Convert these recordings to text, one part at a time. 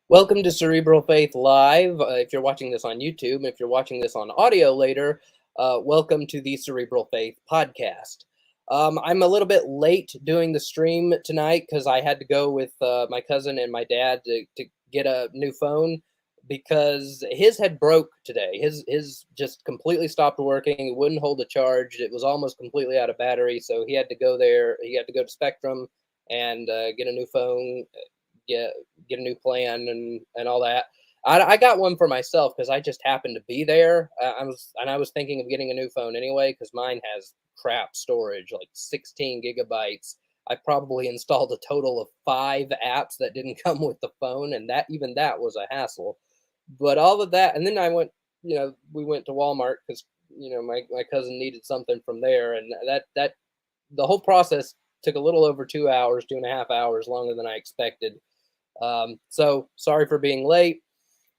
Welcome to Cerebral Faith Live. If you're watching this on YouTube, if you're watching this on audio later, welcome to the Cerebral Faith podcast. I'm a little bit late doing the stream tonight because I had to go with my cousin and my dad to get a new phone because his had broke today. His just completely stopped working. It wouldn't hold a charge. It was almost completely out of battery. So he had to go there. He had to go to Spectrum and get a new phone. Get a new plan and all that. I got one for myself because I just happened to be there. I was thinking of getting a new phone anyway because mine has crap storage, like 16 gigabytes. I probably installed a total of 5 apps that didn't come with the phone, and that was a hassle. But all of that, and then I went, we went to Walmart because my cousin needed something from there, and that the whole process took a little over 2 hours, 2.5 hours longer than I expected. So sorry for being late,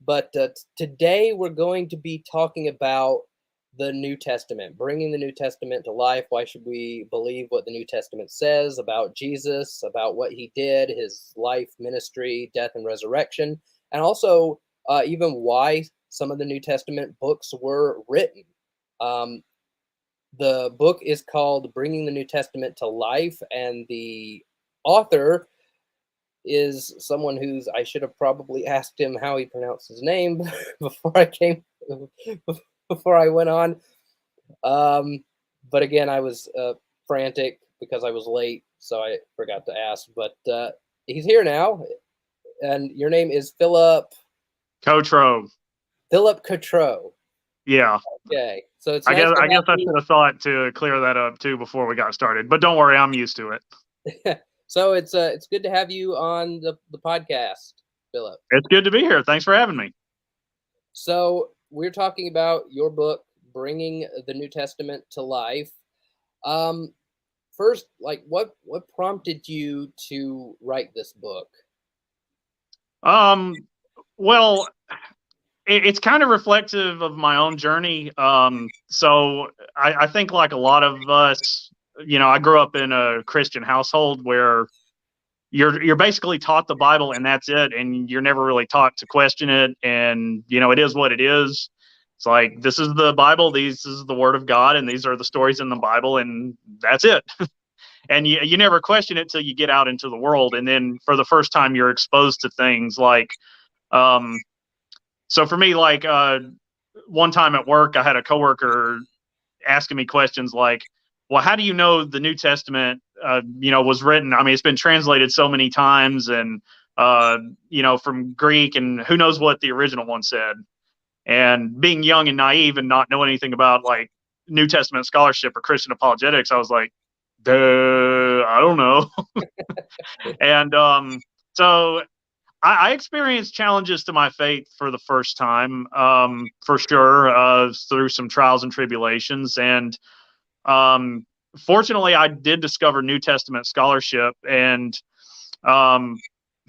but today we're going to be talking about the New Testament, bringing the New Testament to life. Why should we believe what the New Testament says about Jesus, about what he did, his life, ministry, death, and resurrection, and also even why some of the New Testament books were written. The book is called Bringing the New Testament to Life, and the author is someone who's, I should have probably asked him how he pronounced his name before I went on. But again, I was frantic because I was late, so I forgot to ask. But he's here now, and your name is Philip Cottraux. Philip Cottraux. Yeah. Okay, so it's I nice guess to I have should have thought to clear that up too before we got started. But don't worry, I'm used to it. So it's good to have you on the podcast, Philip. It's good to be here. Thanks for having me. So we're talking about your book, Bringing the New Testament to Life. First, like what prompted you to write this book? Well, it's kind of reflective of my own journey. So I think like a lot of us, I grew up in a Christian household where you're basically taught the Bible and that's it, and you're never really taught to question it. And it is what it is. It's like, this is the Bible, this is the Word of God, and these are the stories in the Bible, and that's it. And you never question it till you get out into the world, and then for the first time you're exposed to things like, so for me, like one time at work, I had a coworker asking me questions like, well, how do you know the New Testament, was written? I mean, it's been translated so many times, and from Greek, and who knows what the original one said. And being young and naive and not knowing anything about like New Testament scholarship or Christian apologetics, I was like, duh, I don't know. And so I experienced challenges to my faith for the first time, for sure, through some trials and tribulations. And fortunately, I did discover New Testament scholarship and found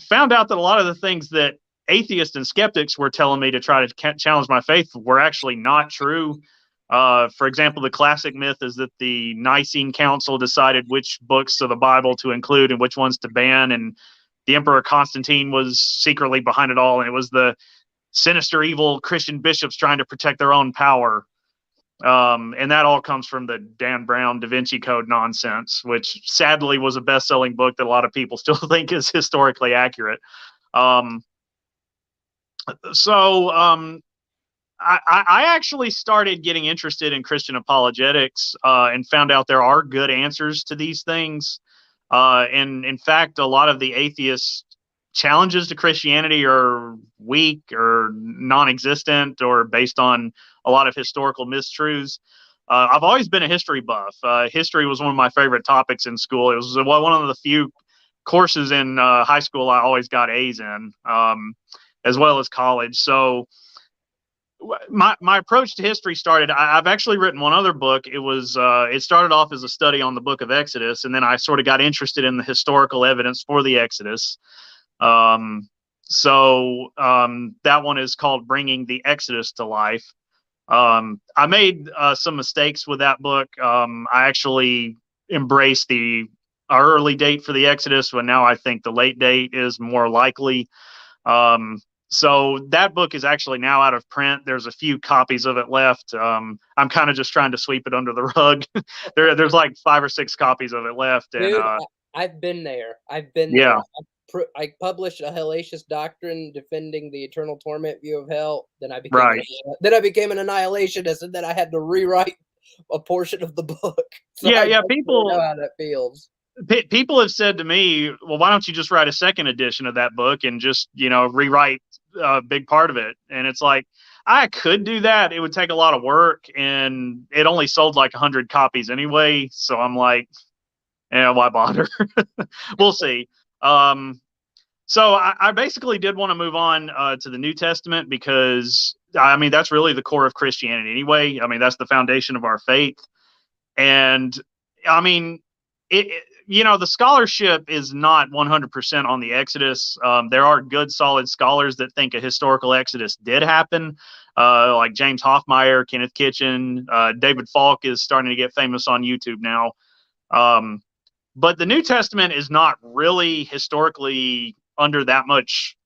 out that a lot of the things that atheists and skeptics were telling me to try to challenge my faith were actually not true. For example, the classic myth is that the Nicene Council decided which books of the Bible to include and which ones to ban, and the Emperor Constantine was secretly behind it all, and it was the sinister, evil Christian bishops trying to protect their own power. And that all comes from the Dan Brown Da Vinci Code nonsense, which sadly was a best-selling book that a lot of people still think is historically accurate. I actually started getting interested in Christian apologetics and found out there are good answers to these things. And in fact, a lot of the atheist challenges to Christianity are weak or non-existent or based on a lot of historical mistruths. I've always been a history buff. History was one of my favorite topics in school. It was one of the few courses in high school I always got A's in, as well as college. So my approach to history started, I've actually written one other book. It started off as a study on the book of Exodus, and then I sort of got interested in the historical evidence for the Exodus. That one is called Bringing the Exodus to Life. I made some mistakes with that book. I actually embraced the early date for the Exodus, but now I think the late date is more likely. So that book is actually now out of print. There's a few copies of it left. I'm kind of just trying to sweep it under the rug. There's like 5 or 6 copies of it left, and Dude, I've been there. I've been yeah, there. I published a hellacious doctrine defending the eternal torment view of hell. right. Then I became an annihilationist, and then I had to rewrite a portion of the book. So Yeah, I yeah. definitely know how that feels. People have said to me, well, why don't you just write a second edition of that book and just, rewrite a big part of it? And it's like, I could do that. It would take a lot of work, and it only sold like 100 copies anyway. So I'm like, yeah, why bother? We'll see. So I basically did want to move on to the New Testament because, I mean, that's really the core of Christianity anyway. I mean, that's the foundation of our faith. And I mean, the scholarship is not 100% on the Exodus. There are good, solid scholars that think a historical Exodus did happen, like James Hoffmeyer, Kenneth Kitchen, David Falk is starting to get famous on YouTube now. But the New Testament is not really historically under that much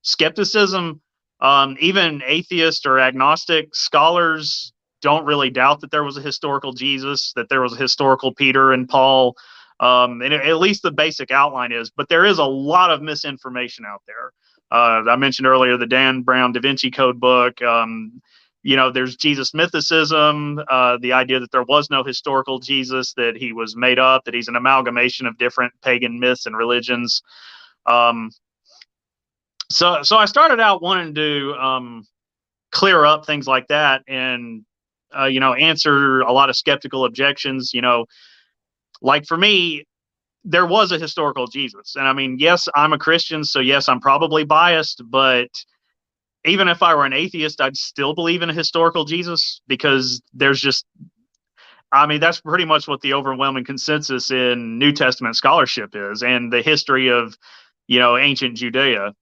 skepticism. Even atheist or agnostic scholars don't really doubt that there was a historical Jesus, that there was a historical Peter and Paul. And at least the basic outline is, but there is a lot of misinformation out there. I mentioned earlier the Dan Brown Da Vinci Code book. There's Jesus mythicism, the idea that there was no historical Jesus, that he was made up, that he's an amalgamation of different pagan myths and religions. So I started out wanting to clear up things like that and, answer a lot of skeptical objections. Like for me, there was a historical Jesus. And I mean, yes, I'm a Christian, so yes, I'm probably biased, but even if I were an atheist, I'd still believe in a historical Jesus because that's pretty much what the overwhelming consensus in New Testament scholarship is and the history of, ancient Judea.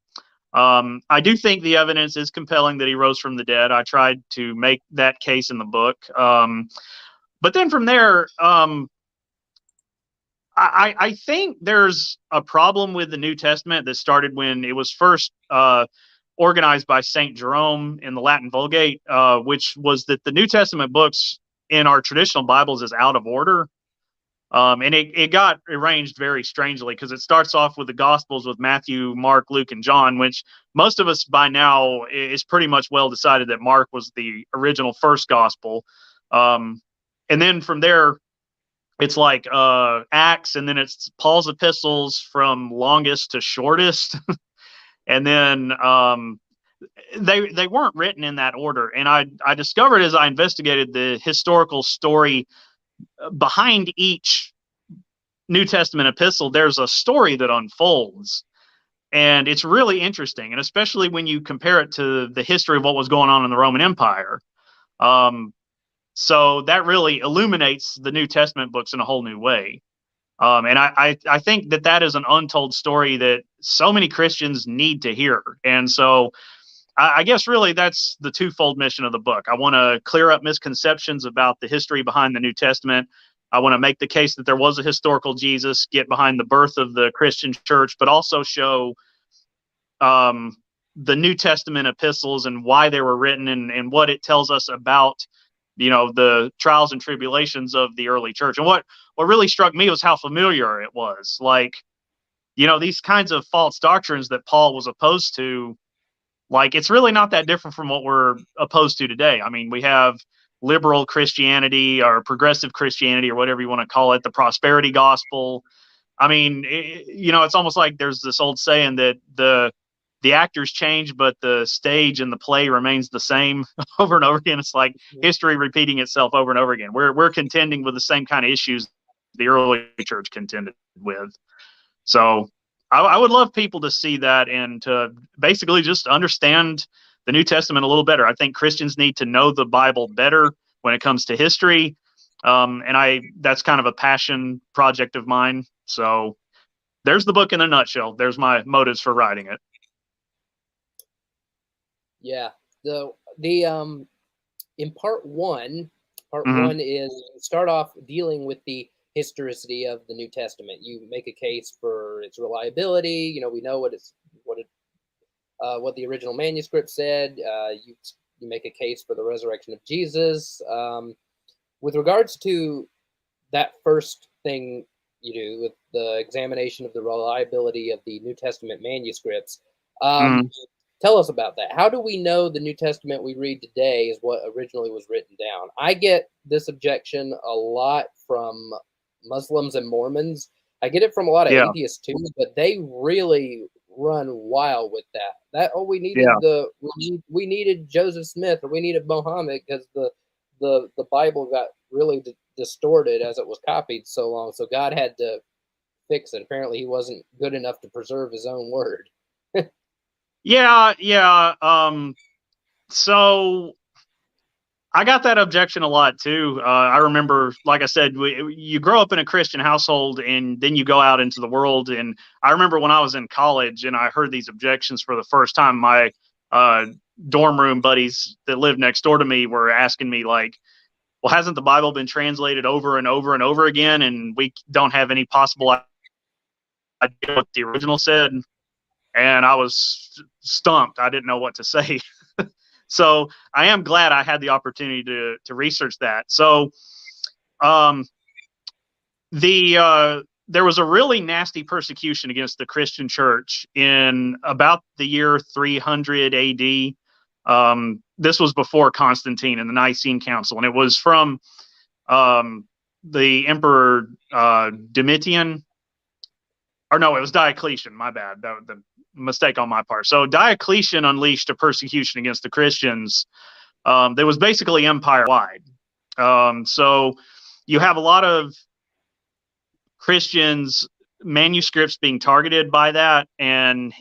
I do think the evidence is compelling that he rose from the dead. I tried to make that case in the book. But then from there, I think there's a problem with the New Testament that started when it was first organized by St. Jerome in the Latin Vulgate, which was that the New Testament books in our traditional Bibles is out of order. And it got arranged very strangely because it starts off with the Gospels with Matthew, Mark, Luke, and John, which most of us by now is pretty much well decided that Mark was the original first Gospel. And then from there, it's like Acts, and then it's Paul's epistles from longest to shortest. And then they weren't written in that order. And I discovered as I investigated the historical story behind each New Testament epistle, there's a story that unfolds. And it's really interesting. And especially when you compare it to the history of what was going on in the Roman Empire. So that really illuminates the New Testament books in a whole new way. And I think that is an untold story that so many Christians need to hear. And so I guess really that's the twofold mission of the book. I want to clear up misconceptions about the history behind the New Testament. I want to make the case that there was a historical Jesus, get behind the birth of the Christian church, but also show the New Testament epistles and why they were written and what it tells us about, the trials and tribulations of the early church. And what really struck me was how familiar it was. Like, these kinds of false doctrines that Paul was opposed to, like, it's really not that different from what we're opposed to today. I mean, we have liberal Christianity or progressive Christianity or whatever you want to call it, the prosperity gospel. I mean, it's almost like there's this old saying that the actors change, but the stage and the play remains the same over and over again. It's like history repeating itself over and over again. We're contending with the same kind of issues the early church contended with. So I would love people to see that and to basically just understand the New Testament a little better. I think Christians need to know the Bible better when it comes to history. And that's kind of a passion project of mine. So there's the book in a nutshell. There's my motives for writing it. Yeah. The in part one is you start off dealing with the historicity of the New Testament. You make a case for its reliability. We know what the original manuscript said. You make a case for the resurrection of Jesus. With regards to that first thing you do with the examination of the reliability of the New Testament manuscripts, tell us about that. How do we know the New Testament we read today is what originally was written down? I get this objection a lot from Muslims and Mormons. I get it from a lot of atheists too, but they really run wild with that. We needed we needed Joseph Smith, or we needed Muhammad, because the Bible got really distorted as it was copied so long. So God had to fix it. Apparently, he wasn't good enough to preserve his own word. So I got that objection a lot too. I remember, like I said, you grow up in a Christian household and then you go out into the world. And I remember when I was in college and I heard these objections for the first time, my dorm room buddies that lived next door to me were asking me, like, well, hasn't the Bible been translated over and over and over again, and we don't have any possible idea what the original said? And I was stumped. I didn't know what to say. So I am glad I had the opportunity to research that. So there was a really nasty persecution against the Christian church in about the year 300 AD. This was before Constantine and the Nicene Council, and it was from the Emperor Domitian. Or no, it was Diocletian. My bad. That was the mistake on my part. So Diocletian unleashed a persecution against the Christians that was basically empire-wide. So you have a lot of Christians' manuscripts being targeted by that. And,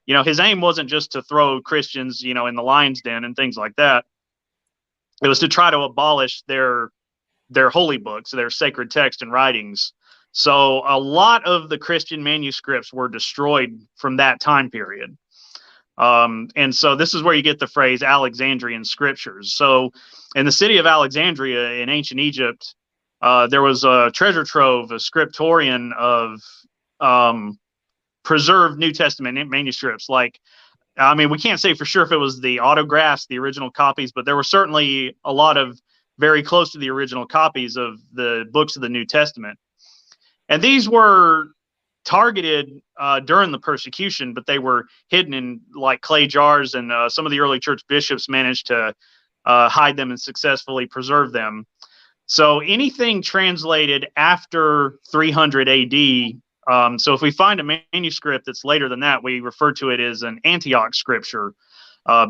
his aim wasn't just to throw Christians, in the lion's den and things like that. It was to try to abolish their holy books, their sacred text and writings. So a lot of the Christian manuscripts were destroyed from that time period. And so this is where you get the phrase Alexandrian scriptures. So in the city of Alexandria in ancient Egypt, there was a treasure trove, a scriptorium of preserved New Testament manuscripts. We can't say for sure if it was the autographs, the original copies, but there were certainly a lot of very close to the original copies of the books of the New Testament. And these were targeted during the persecution, but they were hidden in like clay jars, and some of the early church bishops managed to hide them and successfully preserve them. So anything translated after 300 AD, so if we find a manuscript that's later than that, we refer to it as an Antioch scripture,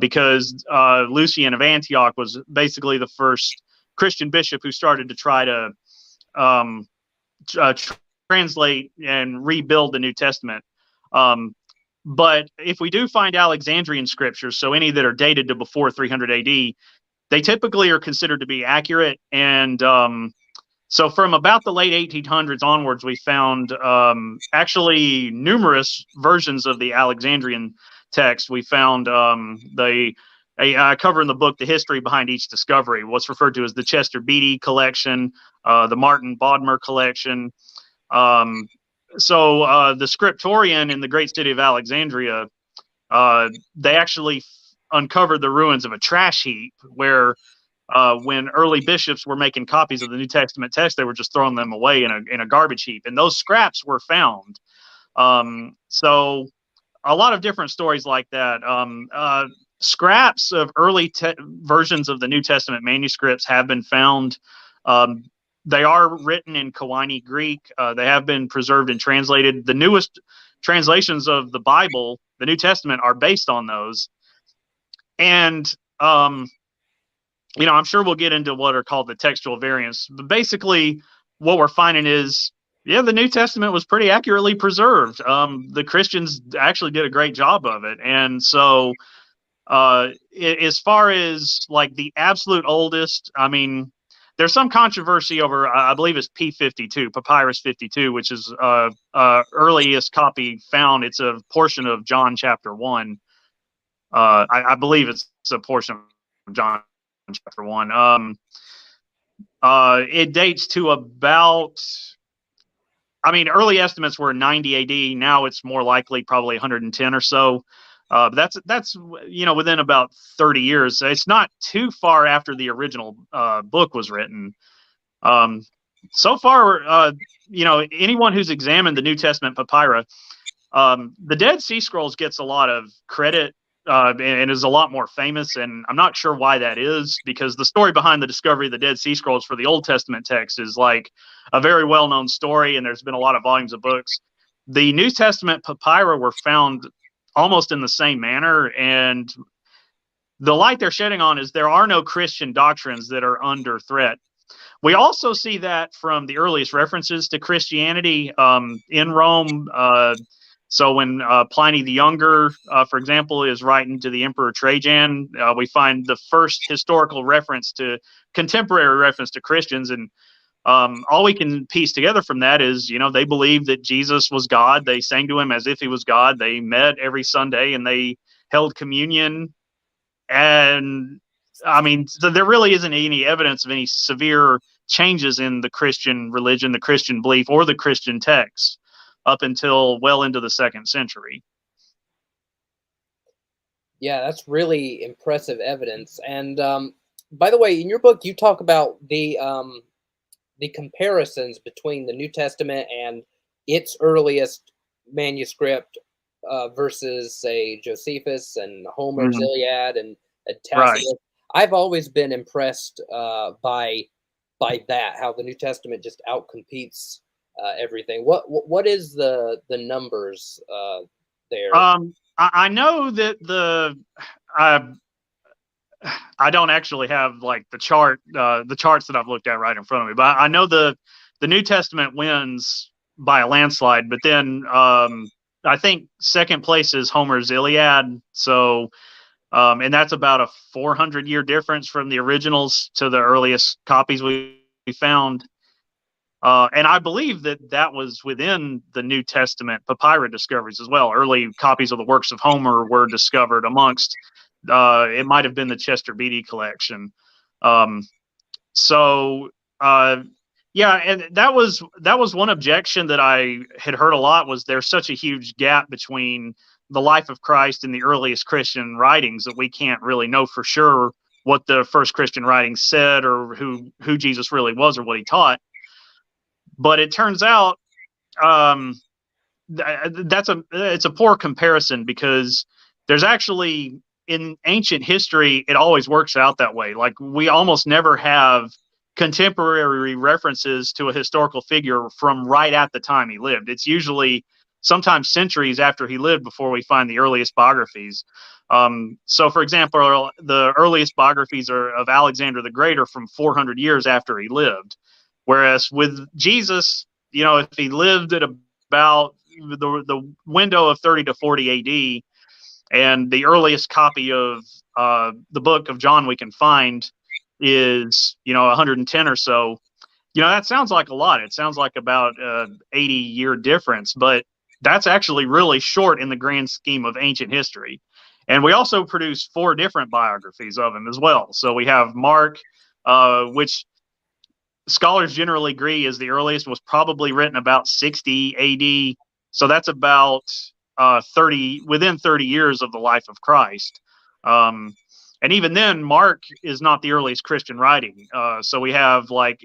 because Lucian of Antioch was basically the first Christian bishop who started to try to translate and rebuild the New Testament. But if we do find Alexandrian scriptures, so any that are dated to before 300 AD, they typically are considered to be accurate. And so from about the late 1800s onwards, we found actually numerous versions of the Alexandrian text. We found I cover in the book the history behind each discovery, what's referred to as the Chester Beatty collection, the Martin Bodmer collection. So the scriptorium in the great city of Alexandria, they actually uncovered the ruins of a trash heap where when early bishops were making copies of the New Testament text, they were just throwing them away in a garbage heap. And those scraps were found. So a lot of different stories like that. Scraps of early versions of the New Testament manuscripts have been found. They are written in Koine Greek. They have been preserved and translated. The newest translations of the Bible, the New Testament, are based on those. And, I'm sure we'll get into what are called the textual variants. But basically, what we're finding is, the New Testament was pretty accurately preserved. The Christians actually did a great job of it. And so as far as like the absolute oldest, there's some controversy over, I believe it's P52, Papyrus 52, which is earliest copy found. It's a portion of John chapter 1. I believe it's a portion of John chapter 1. It dates to about, early estimates were 90 AD. Now it's more likely probably 110 or so. That's within about 30 years. So it's not too far after the original book was written. So far, anyone who's examined the New Testament papyri, the Dead Sea Scrolls gets a lot of credit and is a lot more famous. And I'm not sure why that is, because the story behind the discovery of the Dead Sea Scrolls for the Old Testament text is like a very well-known story, and there's been a lot of volumes of books. The New Testament papyri were found almost in the same manner, and the light they're shedding on is there are no Christian doctrines that are under threat. We also see that from the earliest references to Christianity in Rome. So when Pliny the Younger, for example, is writing to the Emperor Trajan, we find the first historical contemporary reference to Christians. And all we can piece together from that is, they believed that Jesus was God. They sang to him as if he was God. They met every Sunday and they held communion. And I mean, so there really isn't any evidence of any severe changes in the Christian religion, the Christian belief, or the Christian text up until well into the 2nd century. Yeah, that's really impressive evidence. And by the way, in your book, you talk about the comparisons between the New Testament and its earliest manuscript versus, say, Josephus and Homer's Iliad and Tacitus. Right. I've always been impressed by that, how the New Testament just outcompetes everything. What is the numbers there? I know that I don't actually have like the charts that I've looked at right in front of me, but I know the New Testament wins by a landslide. But then I think second place is Homer's Iliad. So, and that's about a 400-year difference from the originals to the earliest copies we found. And I believe that was within the New Testament papyrus discoveries as well. Early copies of the works of Homer were discovered amongst, it might have been the Chester Beatty collection. Yeah, and that was one objection that I had heard a lot, was there's such a huge gap between the life of Christ and the earliest Christian writings that we can't really know for sure what the first Christian writings said or who Jesus really was or what he taught. But it turns out it's a poor comparison, because there's actually, in ancient history, it always works out that way. Like, we almost never have contemporary references to a historical figure from right at the time he lived. It's usually sometimes centuries after he lived before we find the earliest biographies. So, for example, the earliest biographies of Alexander the Great are from 400 years after he lived. Whereas with Jesus, if he lived at about the window of 30 to 40 AD, and the earliest copy of the book of John we can find is, 110 or so, that sounds like a lot. It sounds like about 80-year difference, but that's actually really short in the grand scheme of ancient history. And we also produce 4 different biographies of him as well. So we have Mark, which scholars generally agree is the earliest, was probably written about 60 AD. So that's about within 30 years of the life of Christ. And even then, Mark is not the earliest Christian writing. So we have like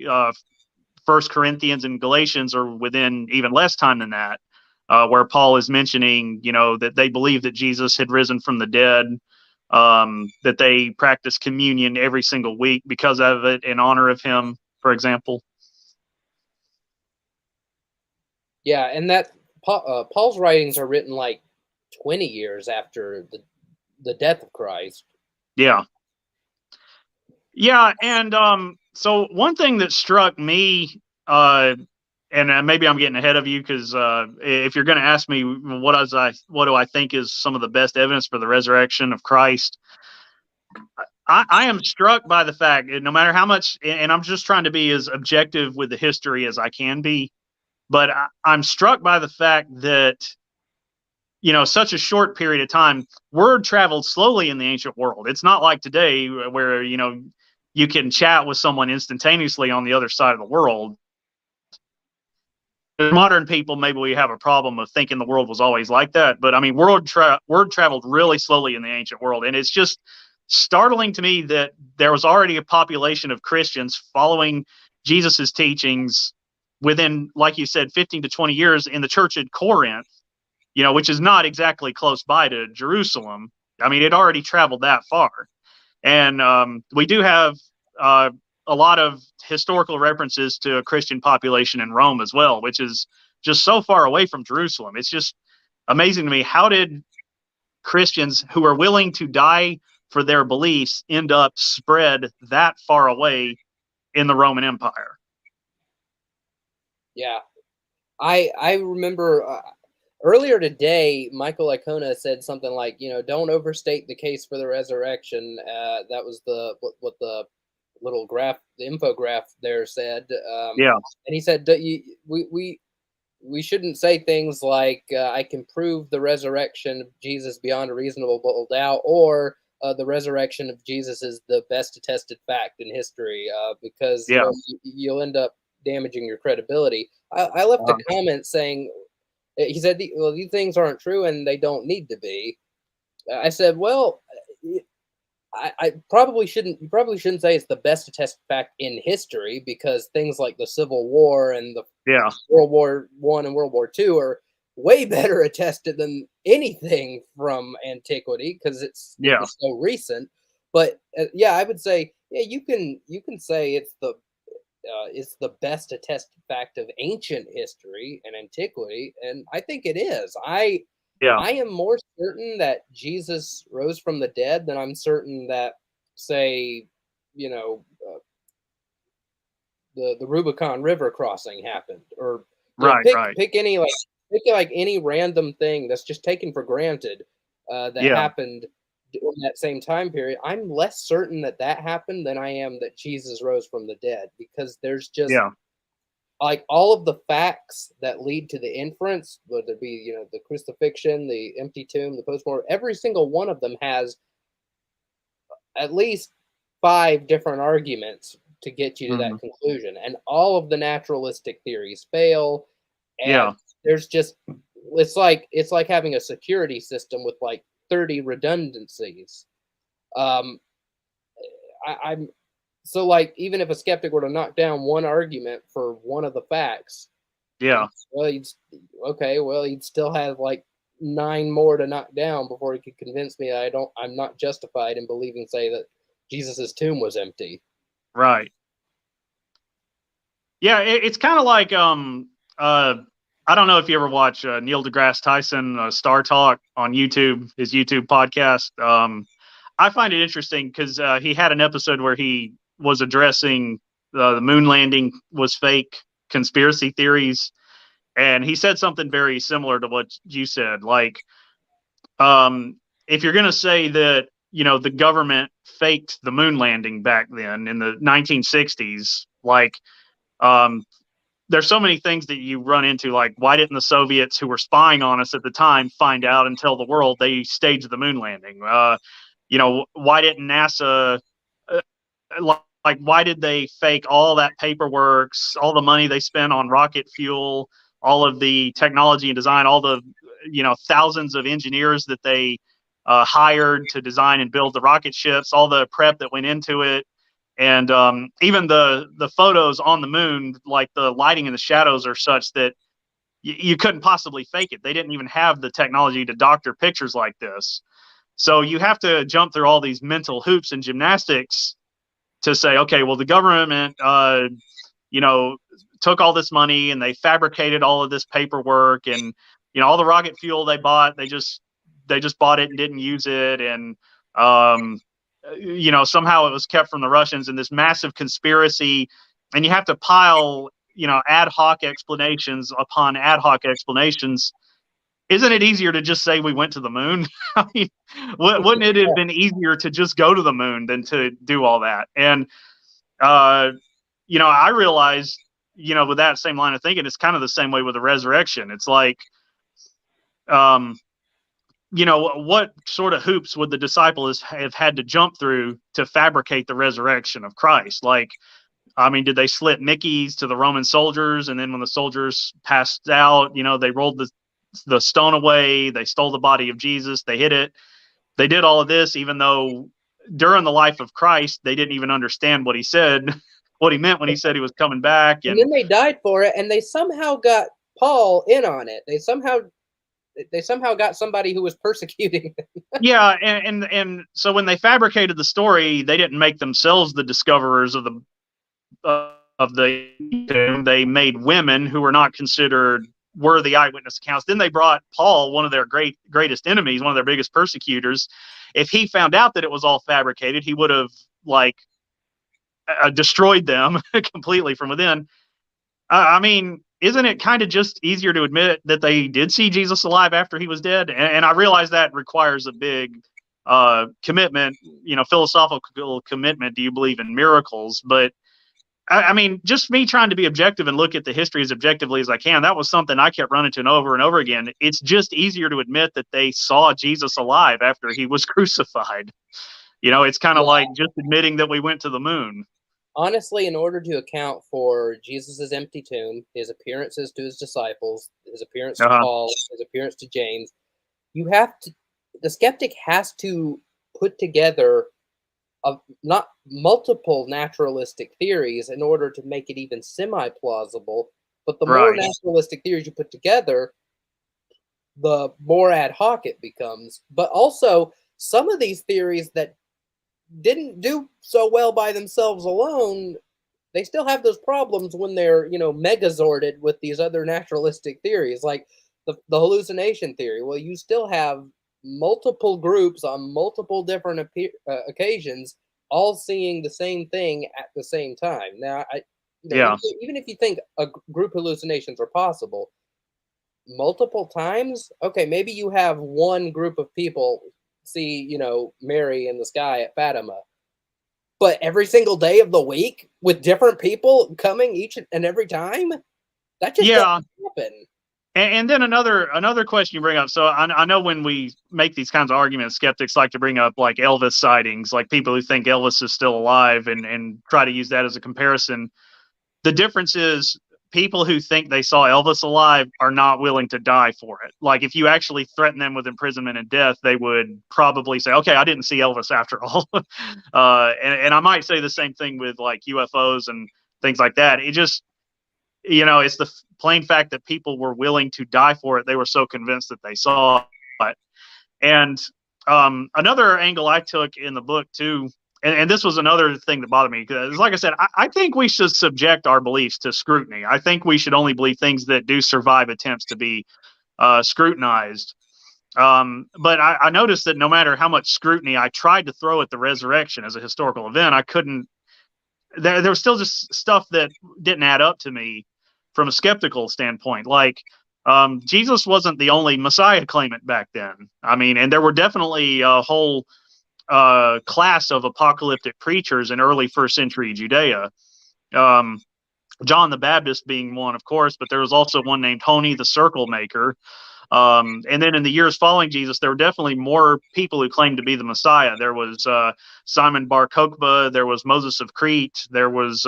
1 Corinthians and Galatians are within even less time than that, where Paul is mentioning, that they believe that Jesus had risen from the dead, that they practice communion every single week because of it, in honor of him, for example. Yeah, and that Paul's writings are written like 20 years after the death of Christ. Yeah. Yeah, and so one thing that struck me, and maybe I'm getting ahead of you, because if you're going to ask me what do I think is some of the best evidence for the resurrection of Christ, I am struck by the fact, no matter how much, and I'm just trying to be as objective with the history as I can be, but I'm struck by the fact that, such a short period of time, word traveled slowly in the ancient world. It's not like today where, you can chat with someone instantaneously on the other side of the world. modern people, maybe we have a problem of thinking the world was always like that. But I mean, word traveled really slowly in the ancient world. And it's just startling to me that there was already a population of Christians following Jesus's teachings within, like you said, 15 to 20 years in the church at Corinth, which is not exactly close by to Jerusalem. I mean, it already traveled that far. And we do have a lot of historical references to a Christian population in Rome as well, which is just so far away from Jerusalem. It's just amazing to me. How did Christians who are willing to die for their beliefs end up spread that far away in the Roman Empire? Yeah. I remember earlier today, Michael Icona said something like, don't overstate the case for the resurrection. That was what the little graph, the infograph there said. Yeah. And he said, we shouldn't say things like, I can prove the resurrection of Jesus beyond a reasonable doubt, or the resurrection of Jesus is the best attested fact in history, because you'll end up damaging your credibility. I left a comment saying, he said, well, these things aren't true and they don't need to be. I said, well, I probably shouldn't. You probably shouldn't say it's the best attested fact in history, because things like the Civil War and the World War I and World War II are way better attested than anything from antiquity, because it's so recent. But I would say, you can say it's the best attested fact of ancient history and antiquity, and I think it is. I am more certain that Jesus rose from the dead than I'm certain that, say, the Rubicon River crossing happened, or pick any any random thing that's just taken for granted that happened in that same time period. I'm less certain that happened than I am that Jesus rose from the dead, because there's just like all of the facts that lead to the inference, whether it be, the crucifixion, the empty tomb, the postmortem, every single one of them has at least 5 different arguments to get you to that conclusion. And all of the naturalistic theories fail. And there's just, it's like having a security system with like 30 redundancies. So, like, even if a skeptic were to knock down one argument for one of the facts, well, he'd still have like 9 more to knock down before he could convince me I'm not justified in believing, say, that Jesus's tomb was empty. Right. Yeah, it's kind of like I don't know if you ever watch Neil deGrasse Tyson Star Talk on YouTube, his YouTube podcast. I find it interesting because he had an episode where he was addressing the moon landing was fake conspiracy theories. And he said something very similar to what you said. Like, if you're going to say that, the government faked the moon landing back then in the 1960s, like, there's so many things that you run into, like, why didn't the Soviets, who were spying on us at the time, find out and tell the world they staged the moon landing? Why didn't NASA, like, why did they fake all that paperwork, all the money they spent on rocket fuel, all of the technology and design, all the, thousands of engineers that they hired to design and build the rocket ships, all the prep that went into it. And even the photos on the moon, like the lighting and the shadows are such that you couldn't possibly fake it. They didn't even have the technology to doctor pictures like this. So you have to jump through all these mental hoops and gymnastics to say, okay, well, the government, took all this money and they fabricated all of this paperwork, and, all the rocket fuel they bought, they just bought it and didn't use it. And, somehow it was kept from the Russians in this massive conspiracy. And you have to pile, ad hoc explanations upon ad hoc explanations. Isn't it easier to just say we went to the moon? I mean, wouldn't it have been easier to just go to the moon than to do all that? And, I realized, with that same line of thinking, it's kind of the same way with the resurrection. It's like, what sort of hoops would the disciples have had to jump through to fabricate the resurrection of Christ? Like, I mean, did they slip Mickeys to the Roman soldiers, and then when the soldiers passed out, they rolled the stone away, they stole the body of Jesus, they hid it. They did all of this, even though during the life of Christ, they didn't even understand what he said, what he meant when he said he was coming back. And then they died for it, and they somehow got Paul in on it. They somehow got somebody who was persecuting them. Yeah, and so when they fabricated the story, they didn't make themselves the discoverers of the tomb. They made women who were not considered worthy eyewitness accounts. Then they brought Paul, one of their greatest enemies, one of their biggest persecutors. If he found out that it was all fabricated, he would have destroyed them completely from within. I mean, isn't it kind of just easier to admit that they did see Jesus alive after he was dead? And I realize that requires a big commitment, philosophical commitment. Do you believe in miracles? But I mean, just me trying to be objective and look at the history as objectively as I can, that was something I kept running to over and over again. It's just easier to admit that they saw Jesus alive after he was crucified. It's kind of like just admitting that we went to the moon. Honestly, in order to account for Jesus's empty tomb, his appearances to his disciples, his appearance to Paul, his appearance to James, the skeptic has to put together not multiple naturalistic theories in order to make it even semi-plausible, but the more naturalistic theories you put together, the more ad hoc it becomes. But also, some of these theories that didn't do so well by themselves alone, they still have those problems when they're, megazorded with these other naturalistic theories, like the hallucination theory. Well, you still have multiple groups on multiple different occasions, all seeing the same thing at the same time. Now, even if you think group hallucinations are possible, multiple times, okay, maybe you have one group of people see, Mary in the sky at Fatima, but every single day of the week with different people coming each and every time, that just doesn't happen. And then another question you bring up. So I know when we make these kinds of arguments, skeptics like to bring up like Elvis sightings, like people who think Elvis is still alive and try to use that as a comparison. The difference is people who think they saw Elvis alive are not willing to die for it. Like if you actually threaten them with imprisonment and death, they would probably say, okay, I didn't see Elvis after all. And I might say the same thing with like UFOs and things like that. It just, it's the plain fact that people were willing to die for it. They were so convinced that they saw it. And another angle I took in the book too, and this was another thing that bothered me, because like I said, I think we should subject our beliefs to scrutiny. I think we should only believe things that do survive attempts to be scrutinized. But I noticed that no matter how much scrutiny I tried to throw at the resurrection as a historical event, I couldn't. There was still just stuff that didn't add up to me from a skeptical standpoint. Like Jesus wasn't the only Messiah claimant back then. I mean, and there were definitely a whole class of apocalyptic preachers in early first century Judea. John the Baptist being one, of course, but there was also one named Honi the Circle Maker. And then in the years following Jesus, there were definitely more people who claimed to be the Messiah. There was Simon Bar Kokhba, there was Moses of Crete, there was,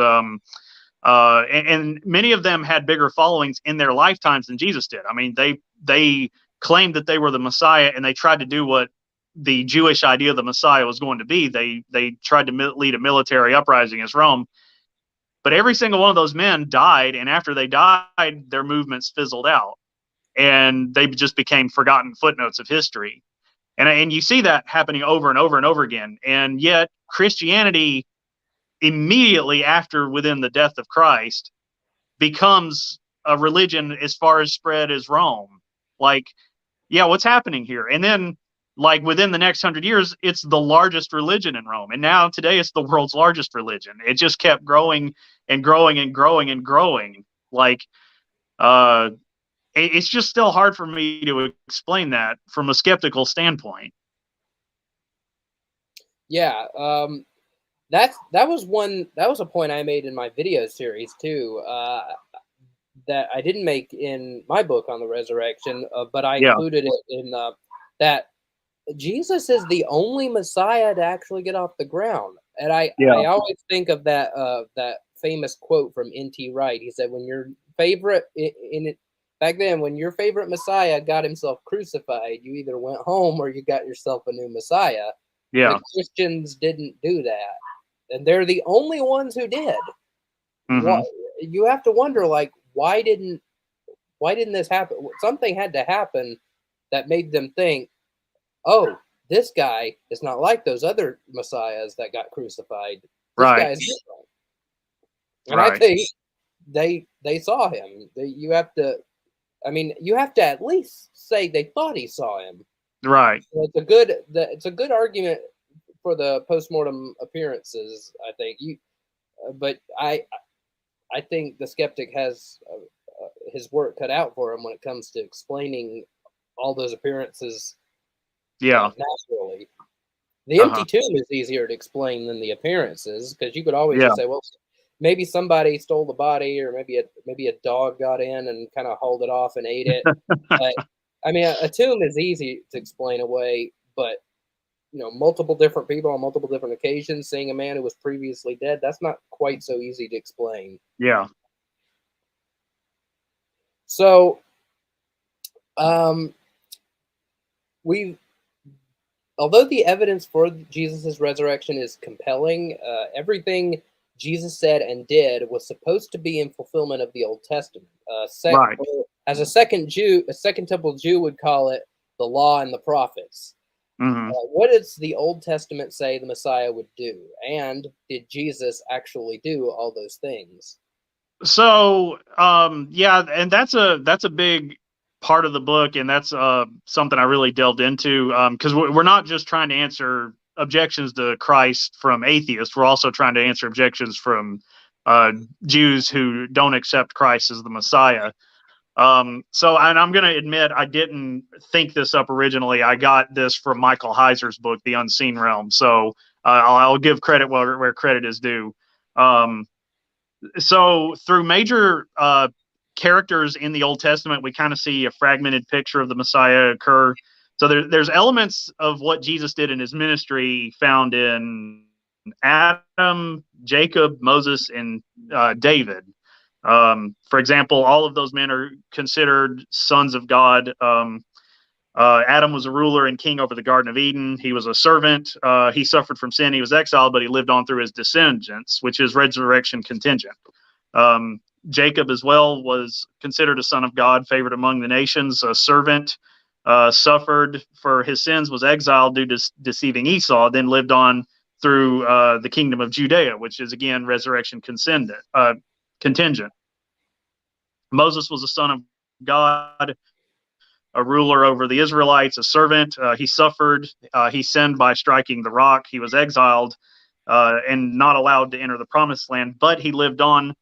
and many of them had bigger followings in their lifetimes than Jesus did. I mean, they claimed that they were the Messiah, and they tried to do what the Jewish idea of the Messiah was going to be. They tried to lead a military uprising against Rome. But every single one of those men died, and after they died, their movements fizzled out, and they just became forgotten footnotes of history. And you see that happening over and over and over again. And yet Christianity, immediately after, within the death of Christ, becomes a religion as far as spread as Rome. Like, yeah, what's happening here? And then, like, within the next 100 years, it's the largest religion in Rome. And now today it's the world's largest religion. It just kept growing and growing and growing and growing. Like, it's just still hard for me to explain that from a skeptical standpoint. Yeah, that was a point I made in my video series too, that I didn't make in my book on the resurrection, but I included it in that Jesus is the only Messiah to actually get off the ground. And I always think of that famous quote from N.T. Wright. He said, "When your favorite back then, when your favorite Messiah got himself crucified, you either went home or you got yourself a new Messiah." Yeah. The Christians didn't do that, and they're the only ones who did. Mm-hmm. You have to wonder, like, why didn't this happen? Something had to happen that made them think, "Oh, this guy is not like those other messiahs that got crucified. This Right. guy is different." And I Right. think they saw him. You have to, I mean, you have to at least say they thought he saw him. Right. So it's a good argument for the postmortem appearances, I think. But I think the skeptic has his work cut out for him when it comes to explaining all those appearances. Yeah. Naturally, the empty tomb is easier to explain than the appearances, because you could always just say, well, maybe somebody stole the body, or maybe a dog got in and kind of hauled it off and ate it. But I mean, a tomb is easy to explain away, but multiple different people on multiple different occasions seeing a man who was previously dead, that's not quite so easy to explain. Yeah. So, although the evidence for Jesus' resurrection is compelling, everything Jesus said and did was supposed to be in fulfillment of the Old Testament. Right. As a second temple Jew would call it, the law and the prophets. Mm-hmm. What does the Old Testament say the Messiah would do? And did Jesus actually do all those things? So, yeah, and that's a big part of the book, and that's something I really delved into, because we're not just trying to answer objections to Christ from atheists. We're also trying to answer objections from Jews who don't accept Christ as the Messiah. So, and I'm going to admit, I didn't think this up originally. I got this from Michael Heiser's book, The Unseen Realm. So I'll give credit where credit is due. So through major characters in the Old Testament, we kind of see a fragmented picture of the Messiah occur. So there's elements of what Jesus did in his ministry found in Adam, Jacob, Moses, and David. For example, all of those men are considered sons of God. Adam was a ruler and king over the Garden of Eden. He was a servant. He suffered from sin. He was exiled, but he lived on through his descendants, which is resurrection contingent. Jacob as well was considered a son of God, favored among the nations, a servant, suffered for his sins, was exiled due to deceiving Esau, then lived on through the kingdom of Judea, which is, again, resurrection contingent. Moses was a son of God, a ruler over the Israelites, a servant. He suffered. He sinned by striking the rock. He was exiled and not allowed to enter the promised land, but he lived on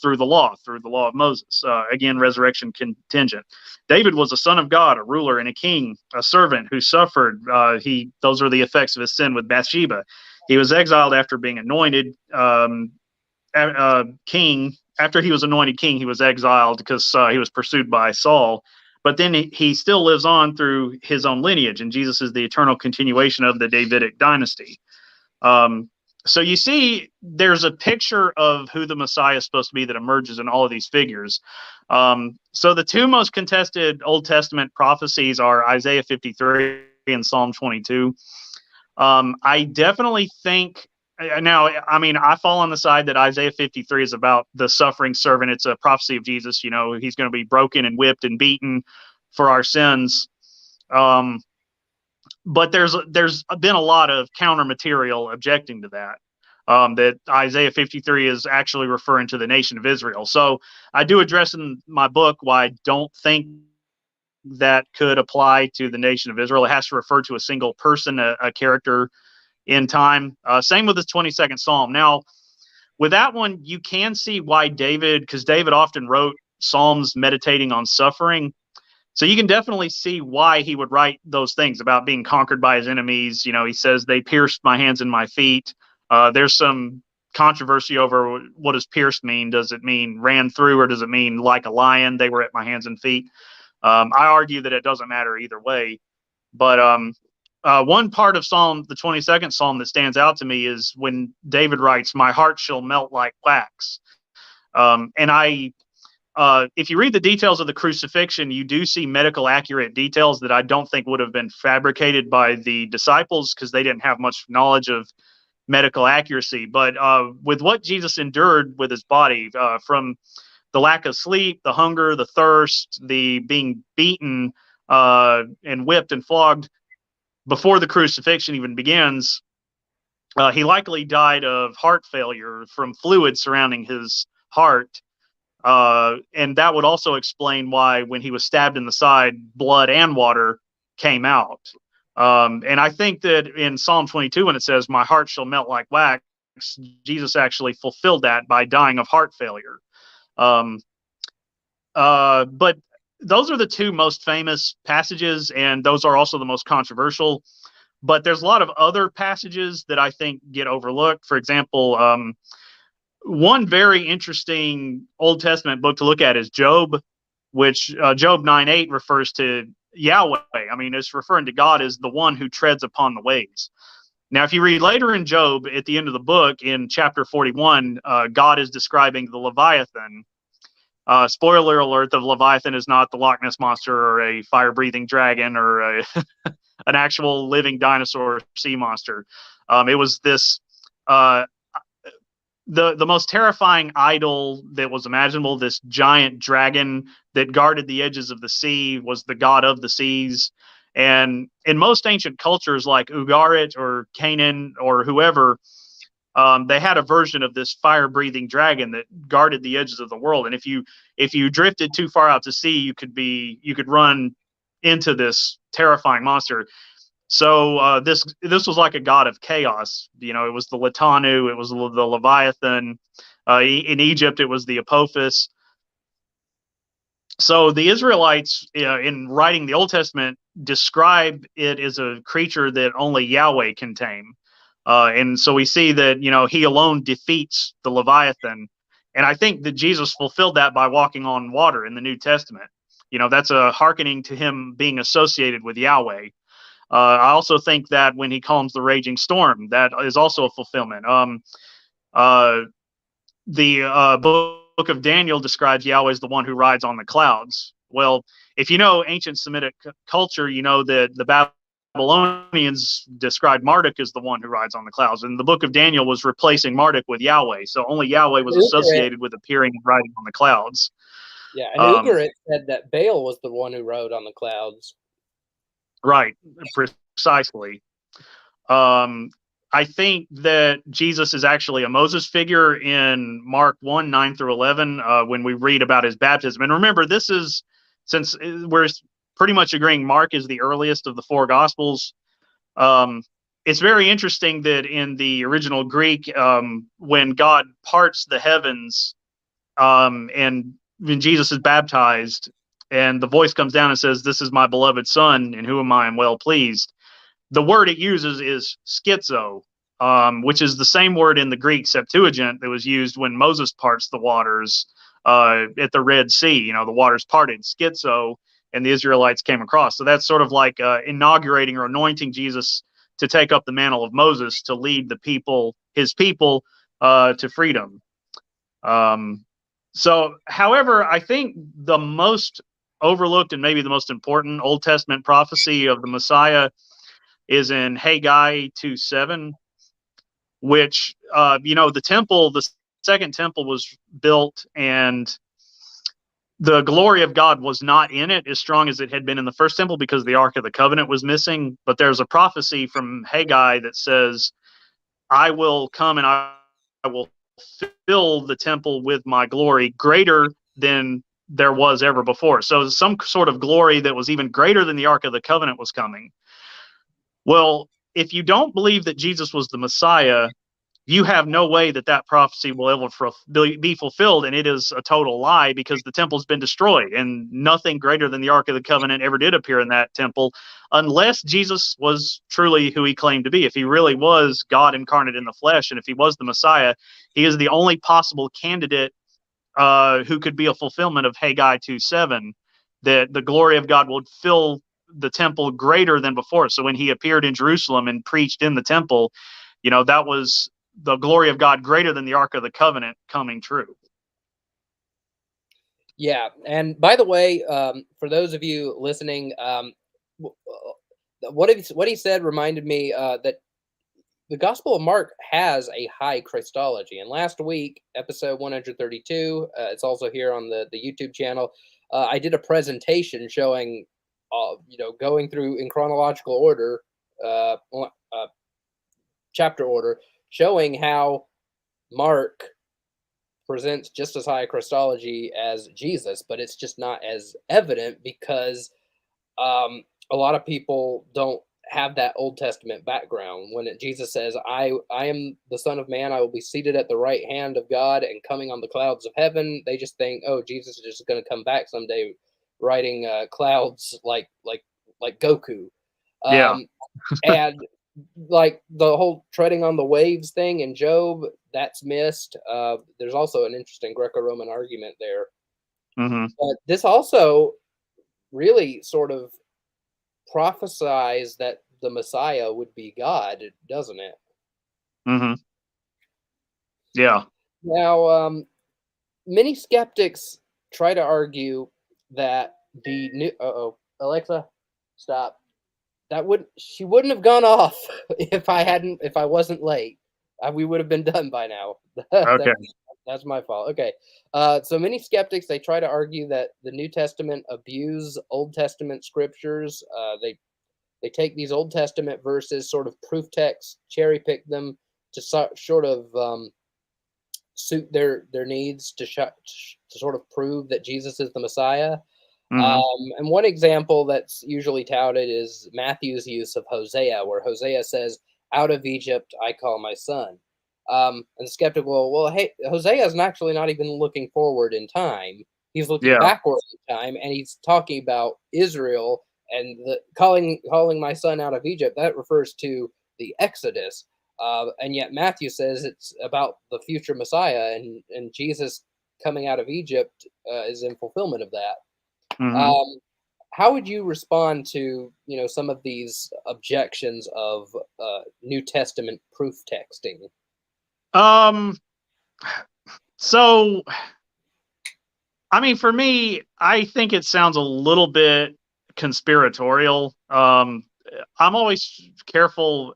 through the law of Moses. Again, resurrection contingent. David was a son of God, a ruler and a king, a servant who suffered. Those are the effects of his sin with Bathsheba. He was exiled after being anointed king. After he was anointed king, he was exiled because he was pursued by Saul. But then he still lives on through his own lineage, and Jesus is the eternal continuation of the Davidic dynasty. So you see, there's a picture of who the Messiah is supposed to be that emerges in all of these figures. So the two most contested Old Testament prophecies are Isaiah 53 and Psalm 22. I definitely think, now, I mean, I fall on the side that Isaiah 53 is about the suffering servant. It's a prophecy of Jesus. You know, he's going to be broken and whipped and beaten for our sins. But there's been a lot of counter material objecting to that. That Isaiah 53 is actually referring to the nation of Israel. So I do address in my book why I don't think that could apply to the nation of Israel. It has to refer to a single person, a character in time. Same with this 22nd Psalm. Now, with that one, you can see why because David often wrote Psalms meditating on suffering. So you can definitely see why he would write those things about being conquered by his enemies. You know, he says, they pierced my hands and my feet. There's some controversy over what does pierced mean. Does it mean ran through, or does it mean like a lion? They were at my hands and feet. I argue that it doesn't matter either way. But one part of the 22nd Psalm that stands out to me is when David writes, "My heart shall melt like wax." If you read the details of the crucifixion, you do see medical accurate details that I don't think would have been fabricated by the disciples, because they didn't have much knowledge of medical accuracy. But with what Jesus endured with his body, from the lack of sleep, the hunger, the thirst, the being beaten and whipped and flogged before the crucifixion even begins, he likely died of heart failure from fluid surrounding his heart. And that would also explain why, when he was stabbed in the side, blood and water came out. And I think that in Psalm 22, when it says, "My heart shall melt like wax," Jesus actually fulfilled that by dying of heart failure. But those are the two most famous passages, and those are also the most controversial. But there's a lot of other passages that I think get overlooked. For example, one very interesting Old Testament book to look at is Job, which Job 9:8 refers to Yahweh. I mean, it's referring to God as the one who treads upon the waves. Now, if you read later in Job, at the end of the book, in chapter 41, God is describing the Leviathan. Spoiler alert, the Leviathan is not the Loch Ness Monster or a fire-breathing dragon or an actual living dinosaur sea monster. It was this the most terrifying idol that was imaginable. This giant dragon that guarded the edges of the sea, was the god of the seas. And in most ancient cultures like Ugarit or Canaan or whoever, they had a version of this fire-breathing dragon that guarded the edges of the world. And if you drifted too far out to sea, you could run into this terrifying monster. So this was like a god of chaos. You know, it was the Latanu, it was the Leviathan. In Egypt, it was the Apophis. So the Israelites, in writing the Old Testament, describe it as a creature that only Yahweh can tame. And so we see that, he alone defeats the Leviathan. And I think that Jesus fulfilled that by walking on water in the New Testament. That's a hearkening to him being associated with Yahweh. I also think that when he calms the raging storm, that is also a fulfillment. The book of Daniel describes Yahweh as the one who rides on the clouds. Well, if you know ancient Semitic culture, you know that the Babylonians described Marduk as the one who rides on the clouds, and the book of Daniel was replacing Marduk with Yahweh. So only Yahweh was associated with appearing and riding on the clouds. Yeah, and Ugarit said that Baal was the one who rode on the clouds. Right, precisely. I think that Jesus is actually a Moses figure in Mark 1:9-11, when we read about his baptism. And remember, since we're pretty much agreeing Mark is the earliest of the four Gospels, it's very interesting that in the original Greek, when God parts the heavens, and when Jesus is baptized, and the voice comes down and says, "This is my beloved son, in whom I am well pleased," the word it uses is schizo, which is the same word in the Greek Septuagint that was used when Moses parts the waters at the Red Sea. The waters parted, schizo, and the Israelites came across. So that's sort of like inaugurating or anointing Jesus to take up the mantle of Moses to lead his people to freedom. However, I think the most overlooked and maybe the most important Old Testament prophecy of the Messiah is in Haggai 2:7, which, the second temple was built, and the glory of God was not in it as strong as it had been in the first temple because the Ark of the Covenant was missing. But there's a prophecy from Haggai that says, "I will come and I will fill the temple with my glory greater than there was ever before." So some sort of glory that was even greater than the Ark of the Covenant was coming. Well, if you don't believe that Jesus was the Messiah, you have no way that prophecy will ever be fulfilled, and it is a total lie because the temple's been destroyed, and nothing greater than the Ark of the Covenant ever did appear in that temple, unless Jesus was truly who he claimed to be. If he really was God incarnate in the flesh, and if he was the Messiah, he is the only possible candidate who could be a fulfillment of Haggai 2:7, that the glory of God would fill the temple greater than before. So when he appeared in Jerusalem and preached in the temple, that was the glory of God greater than the Ark of the Covenant coming true. Yeah, and by the way, for those of you listening, what he said reminded me that the Gospel of Mark has a high Christology. And last week, episode 132, it's also here on the YouTube channel, I did a presentation showing, going through in chronological order, chapter order, showing how Mark presents just as high a Christology as Jesus, but it's just not as evident because a lot of people don't have that Old Testament background. When Jesus says, I am the Son of Man, I will be seated at the right hand of God and coming on the clouds of heaven, they just think, oh, Jesus is just going to come back someday riding clouds like Goku. Yeah. And like the whole treading on the waves thing in Job, that's missed. There's also an interesting Greco-Roman argument there. Mm-hmm. But this also really sort of prophesies that the Messiah would be God, doesn't it? Mm-hmm. Yeah. Now, many skeptics try to argue that the new Alexa, stop. She wouldn't have gone off if I wasn't late. We would have been done by now. Okay. That's my fault. Okay. So many skeptics, they try to argue that the New Testament abuse Old Testament scriptures. They take these Old Testament verses, sort of proof text, cherry pick them to sort of suit their needs to sort of prove that Jesus is the Messiah. Mm-hmm. And one example that's usually touted is Matthew's use of Hosea, where Hosea says, "Out of Egypt I call my son." And the skeptic will, well, hey, Hosea is actually not even looking forward in time. He's looking backward in time, and he's talking about Israel and the calling my son out of Egypt. That refers to the Exodus. And yet Matthew says it's about the future Messiah, and Jesus coming out of Egypt is in fulfillment of that. Mm-hmm. How would you respond to some of these objections of New Testament proof texting? So, I mean, for me, I think it sounds a little bit conspiratorial. I'm always careful,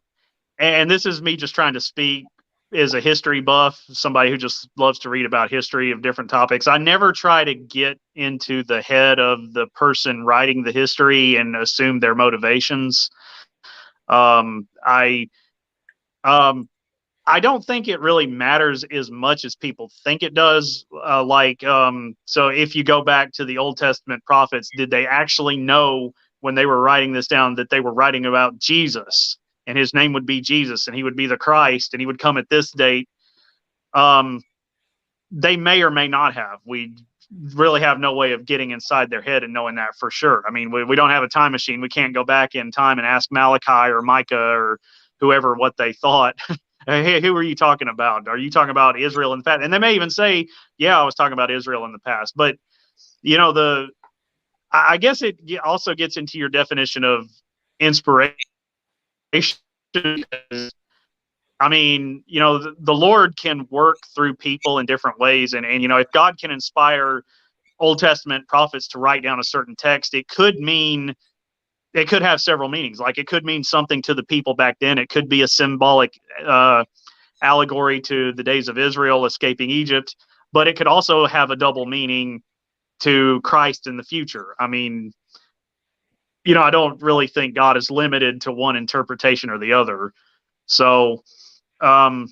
and this is me just trying to speak as a history buff, somebody who just loves to read about history of different topics. I never try to get into the head of the person writing the history and assume their motivations. I don't think it really matters as much as people think it does. So if you go back to the Old Testament prophets, did they actually know when they were writing this down that they were writing about Jesus and his name would be Jesus and he would be the Christ and he would come at this date? They may or may not have. We really have no way of getting inside their head and knowing that for sure. I mean, we don't have a time machine. We can't go back in time and ask Malachi or Micah or whoever what they thought. Hey, who are you talking about? Are you talking about Israel in the past? And they may even say, yeah, I was talking about Israel in the past. But, I guess it also gets into your definition of inspiration. I mean, the Lord can work through people in different ways. And if God can inspire Old Testament prophets to write down a certain text, it could have several meanings. Like it could mean something to the people back then. It could be a symbolic allegory to the days of Israel escaping Egypt, but it could also have a double meaning to Christ in the future. I mean, I don't really think God is limited to one interpretation or the other. So I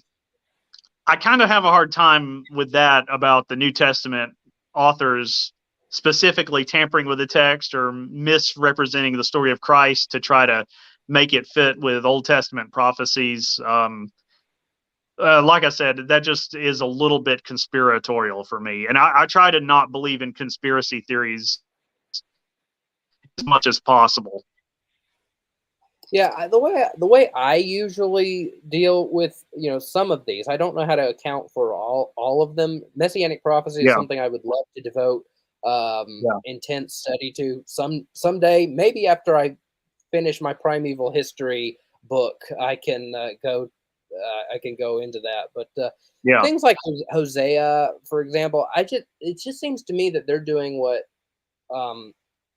kind of have a hard time with that about the New Testament authors specifically tampering with the text or misrepresenting the story of Christ to try to make it fit with Old Testament prophecies. Like I said, that just is a little bit conspiratorial for me. And I try to not believe in conspiracy theories as much as possible. Yeah, the way I usually deal with some of these, I don't know how to account for all of them. Messianic prophecy is something I would love to devote intense study to. Someday, maybe after I finish my primeval history book, I can go. I can go into that, but Yeah. things like Hosea, for example, it just seems to me that they're doing what,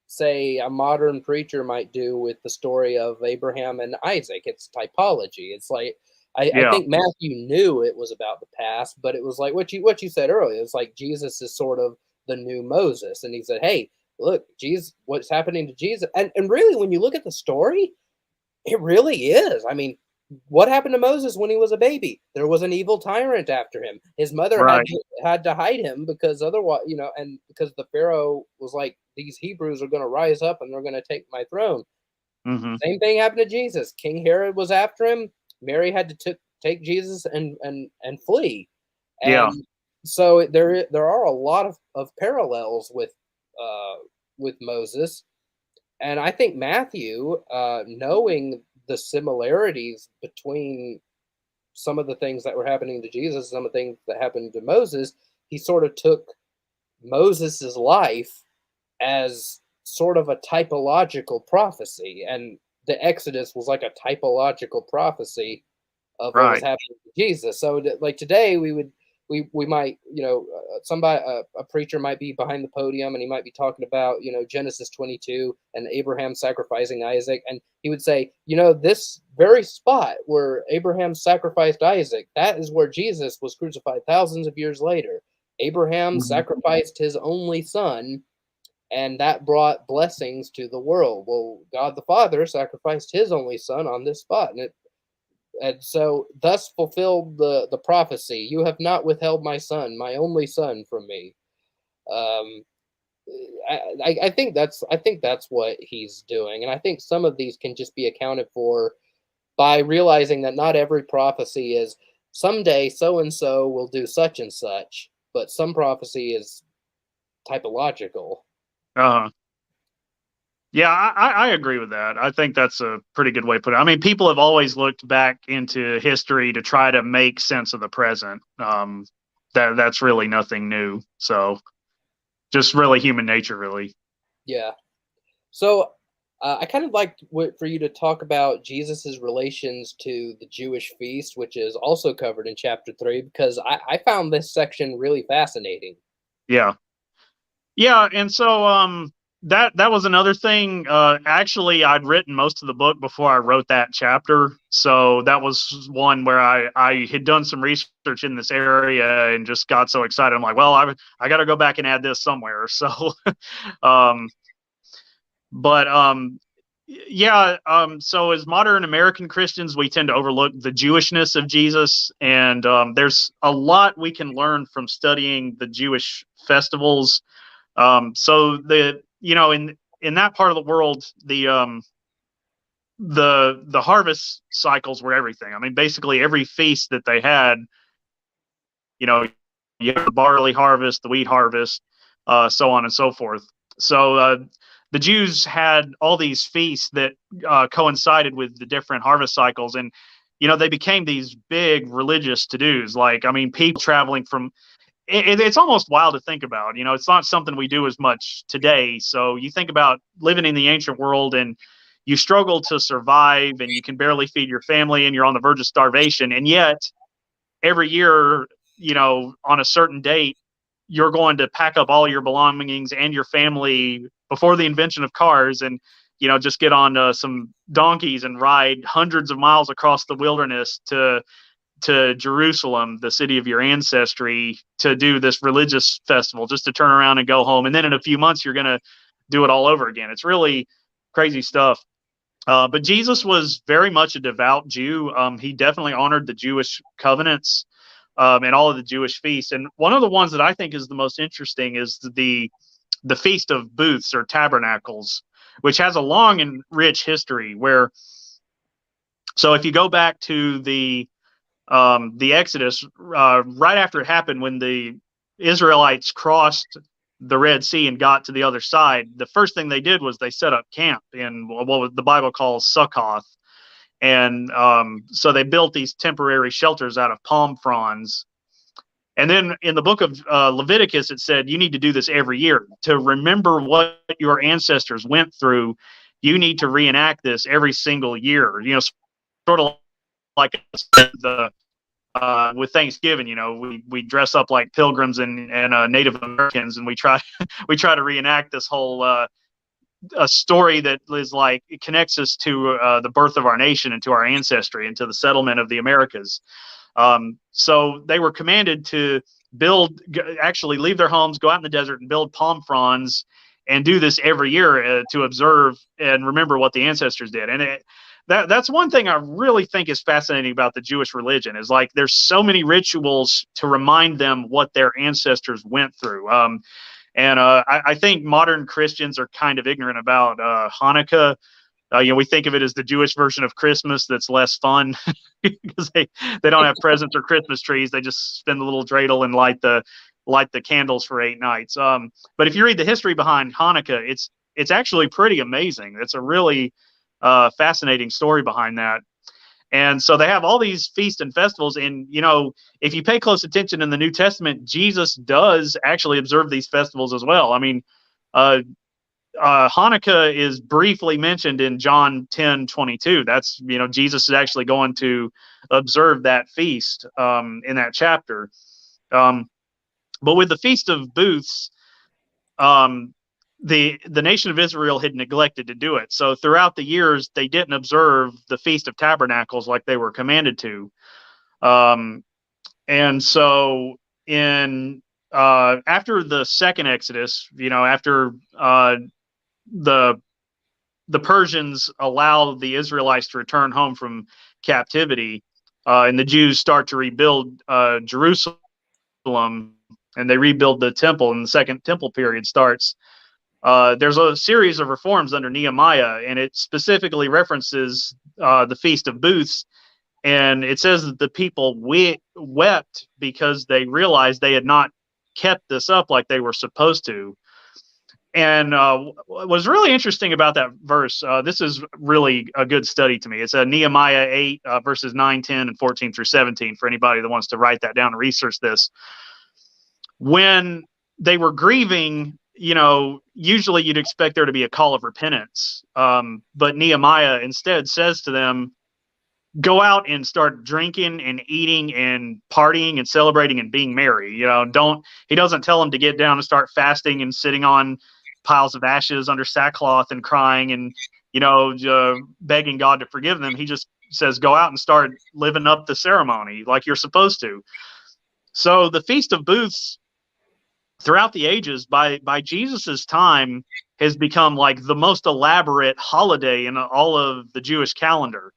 say, a modern preacher might do with the story of Abraham and Isaac. It's typology. It's like I Yeah. think Matthew knew it was about the past, but it was like what you said earlier. It's like Jesus is sort of the new Moses, and he said, "Hey, look, Jesus, what's happening to Jesus?" And really, when you look at the story, it really is. I mean, what happened to Moses when he was a baby? There was an evil tyrant after him. His mother Right. had to hide him because otherwise, and because the Pharaoh was like, these Hebrews are going to rise up and they're going to take my throne. Mm-hmm. Same thing happened to Jesus. King Herod was after him. Mary had to take Jesus and flee. Yeah. And so there are a lot of parallels with Moses. And I think Matthew, knowing the similarities between some of the things that were happening to Jesus, some of the things that happened to Moses, he sort of took Moses's life as sort of a typological prophecy. And the Exodus was like a typological prophecy of what was Right. happening to Jesus. So like today we might, somebody, a preacher might be behind the podium and he might be talking about, Genesis 22 and Abraham sacrificing Isaac. And he would say, this very spot where Abraham sacrificed Isaac, that is where Jesus was crucified thousands of years later. Abraham Mm-hmm. sacrificed his only son, and that brought blessings to the world. Well, God the Father sacrificed his only son on this spot, and so thus fulfilled the prophecy. You have not withheld my son, my only son, from me. Um, I think that's what he's doing, and I think some of these can just be accounted for by realizing that not every prophecy is someday so and so will do such and such, but some prophecy is typological. Uh-huh. Yeah, I agree with that. I think that's a pretty good way to put it. I mean, people have always looked back into history to try to make sense of the present. That's really nothing new. So just really human nature, really. Yeah. So I kind of like for you to talk about Jesus's relations to the Jewish feast, which is also covered in chapter 3, because I found this section really fascinating. Yeah. Yeah, and so that was another thing. Actually, I'd written most of the book before I wrote that chapter, so that was one where I had done some research in this area and just got so excited. I'm like, well, I got to go back and add this somewhere. So, um, but yeah, so as modern American Christians, we tend to overlook the Jewishness of Jesus, and there's a lot we can learn from studying the Jewish festivals. So in that part of the world, the harvest cycles were everything. I mean, basically every feast that they had, you know, you have the barley harvest, the wheat harvest, so on and so forth. So the Jews had all these feasts that coincided with the different harvest cycles, and they became these big religious to-dos. Like, I mean, people traveling from it's almost wild to think about. It's not something we do as much today. So you think about living in the ancient world and you struggle to survive and you can barely feed your family and you're on the verge of starvation. And yet every year, on a certain date, you're going to pack up all your belongings and your family before the invention of cars and, just get on some donkeys and ride hundreds of miles across the wilderness to Jerusalem, the city of your ancestry, to do this religious festival, just to turn around and go home. And then in a few months, you're going to do it all over again. It's really crazy stuff. But Jesus was very much a devout Jew. He definitely honored the Jewish covenants and all of the Jewish feasts. And one of the ones that I think is the most interesting is the Feast of Booths or Tabernacles, which has a long and rich history so if you go back to the Exodus, right after it happened, when the Israelites crossed the Red Sea and got to the other side, the first thing they did was they set up camp in what the Bible calls Sukkoth. And so they built these temporary shelters out of palm fronds. And then in the book of Leviticus, it said you need to do this every year to remember what your ancestors went through. You need to reenact this every single year. You know, sort of like the with Thanksgiving. You know, we dress up like pilgrims and Native Americans, and we try to reenact this whole a story that is like it connects us to the birth of our nation and to our ancestry and to the settlement of the Americas. So they were commanded to actually leave their homes, go out in the desert and build palm fronds and do this every year to observe and remember what the ancestors did. And that's one thing I really think is fascinating about the Jewish religion is like there's so many rituals to remind them what their ancestors went through. And I think modern Christians are kind of ignorant about Hanukkah. You know, we think of it as the Jewish version of Christmas that's less fun because they don't have presents or Christmas trees. They just spin the little dreidel and light the candles for 8 nights. But if you read the history behind Hanukkah, it's actually pretty amazing. It's a really fascinating story behind that. And so they have all these feasts and festivals. And, you know, if you pay close attention in the New Testament, Jesus does actually observe these festivals as well. I mean, Hanukkah is briefly mentioned in John 10:22. That's, you know, Jesus is actually going to observe that feast in that chapter. But with the Feast of Booths, the nation of Israel had neglected to do it. So throughout the years, they didn't observe the Feast of Tabernacles like they were commanded to. And so in after the second Exodus, you know, after the Persians allow the Israelites to return home from captivity, and the Jews start to rebuild Jerusalem, and they rebuild the temple, and the second temple period starts. There's a series of reforms under Nehemiah, and it specifically references the Feast of Booths, and it says that the people wept because they realized they had not kept this up like they were supposed to. And what was really interesting about that verse, this is really a good study to me. It's Nehemiah 8, verses 9, 10, and 14 through 17 for anybody that wants to write that down and research this. When they were grieving, you know, usually you'd expect there to be a call of repentance. But Nehemiah instead says to them, go out and start drinking and eating and partying and celebrating and being merry. You know, he doesn't tell them to get down and start fasting and sitting on piles of ashes under sackcloth and crying and, you know, begging God to forgive them. He just says, go out and start living up the ceremony like you're supposed to. So the Feast of Booths throughout the ages by Jesus's time has become like the most elaborate holiday in all of the Jewish calendar.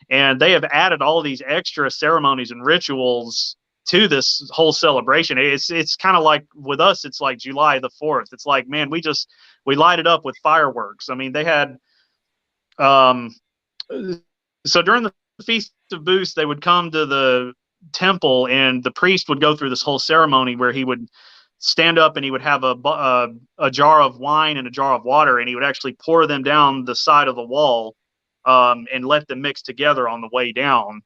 And they have added all these extra ceremonies and rituals to this whole celebration. It's kind of like with us, it's like July the 4th. It's like, man, we light it up with fireworks. I mean, they had, so during the Feast of Booths, they would come to the temple and the priest would go through this whole ceremony where he would stand up and he would have a jar of wine and a jar of water, and he would actually pour them down the side of the wall and let them mix together on the way down.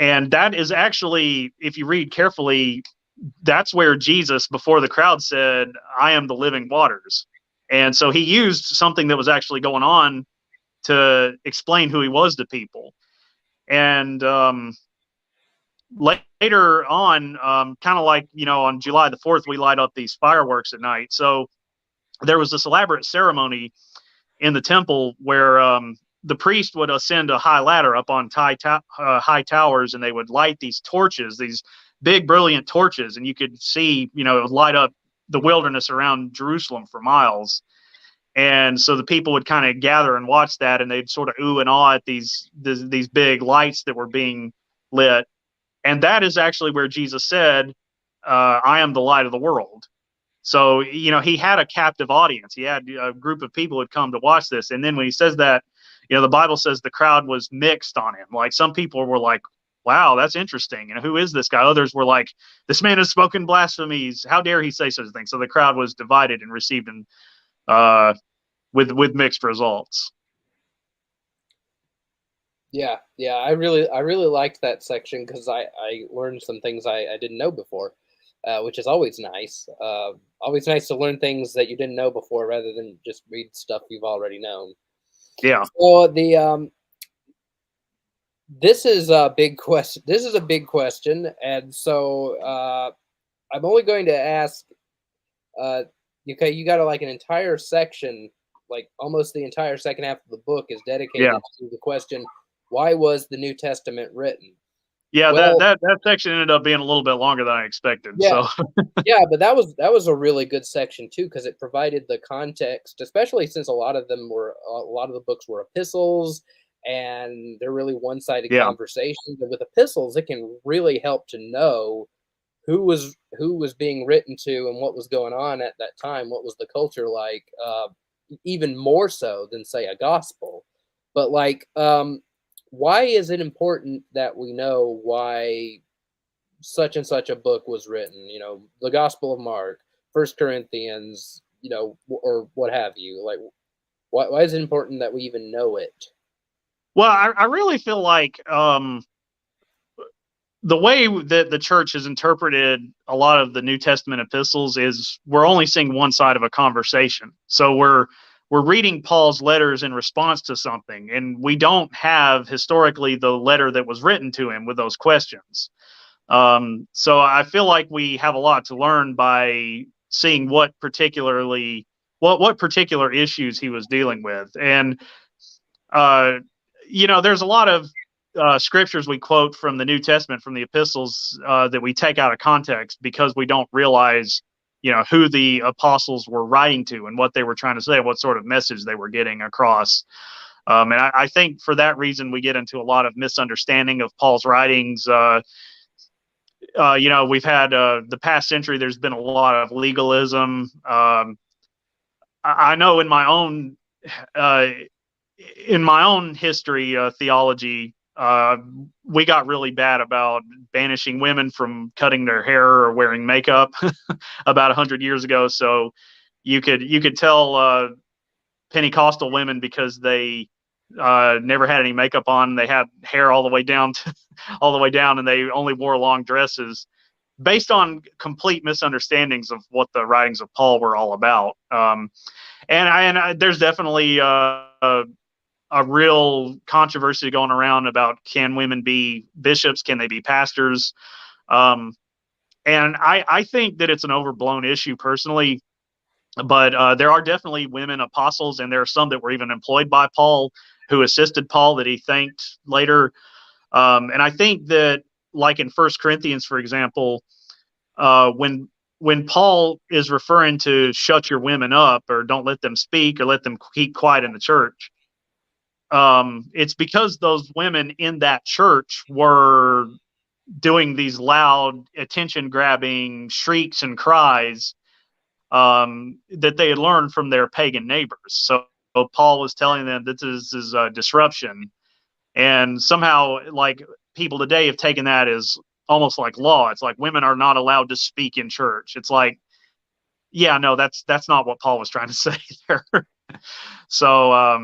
And that is actually, if you read carefully, that's where Jesus, before the crowd, said, I am the living waters. And so he used something that was actually going on to explain who he was to people. And later on, kind of like, you know, on July the 4th, we light up these fireworks at night. So there was this elaborate ceremony in the temple where the priest would ascend a high ladder up on high towers, and they would light these torches, these big, brilliant torches, and you could see, you know, it would light up the wilderness around Jerusalem for miles. And so the people would kind of gather and watch that, and they'd sort of ooh and awe at these big lights that were being lit. And that is actually where Jesus said, I am the light of the world. So, you know, he had a captive audience. He had a group of people who had come to watch this. And then when he says that, you know, the Bible says the crowd was mixed on him. Like some people were like, wow, that's interesting. And who is this guy? Others were like, this man has spoken blasphemies. How dare he say such a thing? So the crowd was divided and received him with mixed results. Yeah, yeah, I really liked that section because I learned some things I didn't know before, which is always nice. Always nice to learn things that you didn't know before rather than just read stuff you've already known. Yeah. So this is a big question. This is a big question, and so I'm only going to ask. Uh, okay, you got like an entire section, like almost the entire second half of the book is Yeah. dedicated to the question, why was the New Testament written? Yeah, that Well, that that section ended up being a little bit longer than I expected. yeah, So yeah, but that was a really good section too because it provided the context, especially since a lot of the books were epistles, and they're really one-sided yeah. conversations. And with epistles, it can really help to know who was being written to and what was going on at that time, what was the culture like, even more so than say a gospel. But like, why is it important that we know why such and such a book was written? You know, the Gospel of Mark, First Corinthians, you know, or what have you. Like, why is it important that we even know it? Well, I really feel like the way that the church has interpreted a lot of the New Testament epistles is we're only seeing one side of a conversation. So we're reading Paul's letters in response to something, and we don't have historically the letter that was written to him with those questions. So I feel like we have a lot to learn by seeing what particular issues he was dealing with. And uh, there's a lot of scriptures we quote from the New Testament, from the epistles, that we take out of context because we don't realize, who the apostles were writing to and what they were trying to say, what sort of message they were getting across. And I think for that reason, we get into a lot of misunderstanding of Paul's writings. We've had the past century, there's been a lot of legalism. I know uh, in my own history, theology, we got really bad about banishing women from cutting their hair or wearing makeup about 100 years ago. So you could tell Pentecostal women because they never had any makeup on. They had hair all the way down, all the way down, and they only wore long dresses, based on complete misunderstandings of what the writings of Paul were all about. There's definitely a real controversy going around about, can women be bishops? Can they be pastors? Um, and I think that it's an overblown issue personally, but there are definitely women apostles, and there are some that were even employed by Paul who assisted Paul that he thanked later. And I think that, like in First Corinthians, for example, when Paul is referring to shut your women up or don't let them speak or let them keep quiet in the church, it's because those women in that church were doing these loud, attention grabbing shrieks and cries, that they had learned from their pagan neighbors. So Paul was telling them that this is a disruption. And somehow, like, people today have taken that as almost like law. It's like women are not allowed to speak in church. It's like, yeah, no, that's not what Paul was trying to say there. So,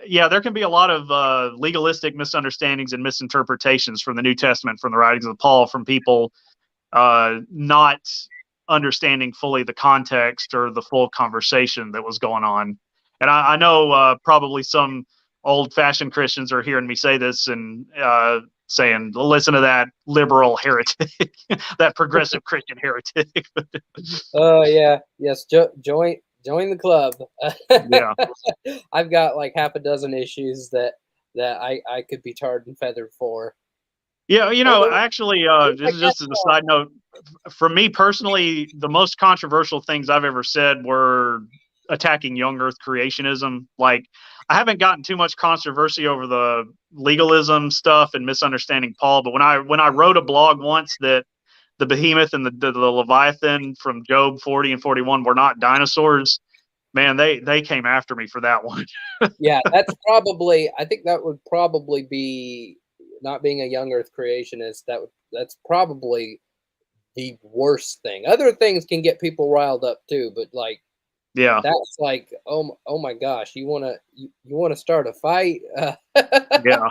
yeah, there can be a lot of legalistic misunderstandings and misinterpretations from the New Testament, from the writings of Paul, from people not understanding fully the context or the full conversation that was going on. And I know probably some old-fashioned Christians are hearing me say this and saying, listen to that liberal heretic, that progressive Christian heretic. Oh yeah, yes. Join the club. Yeah. I've got like half a dozen issues that I could be tarred and feathered for. Yeah, Although actually, I this is guess just as a side note. For me personally, the most controversial things I've ever said were attacking young Earth creationism. Like, I haven't gotten too much controversy over the legalism stuff and misunderstanding Paul, but when I wrote a blog once that the behemoth and the Leviathan from Job 40 and 41 were not dinosaurs, man, they came after me for that one. yeah, that's probably. I think that would probably be not being a young Earth creationist. That's probably the worst thing. Other things can get people riled up too, but like Yeah. That's like, oh my gosh, you wanna start a fight? Yeah.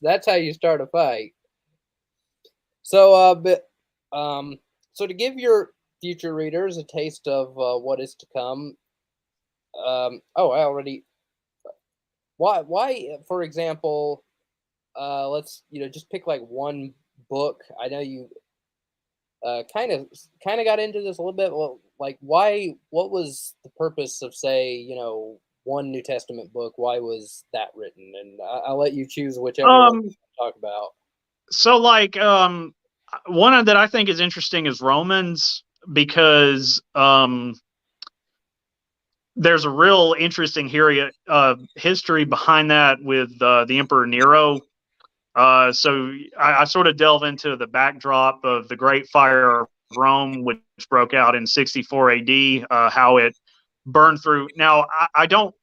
That's how you start a fight. So, so to give your future readers a taste of what is to come, oh, I already. For example, let's just pick like one book. I know you kind of got into this a little bit. Well, like why? What was the purpose of say one New Testament book? Why was that written? And I'll let you choose whichever one you Um. want to talk about. So like one that I think is interesting is Romans because there's a real interesting history behind that with the Emperor Nero. So I sort of delve into the backdrop of the Great Fire of Rome, which broke out in 64 AD, how it burned through. Now, I don't.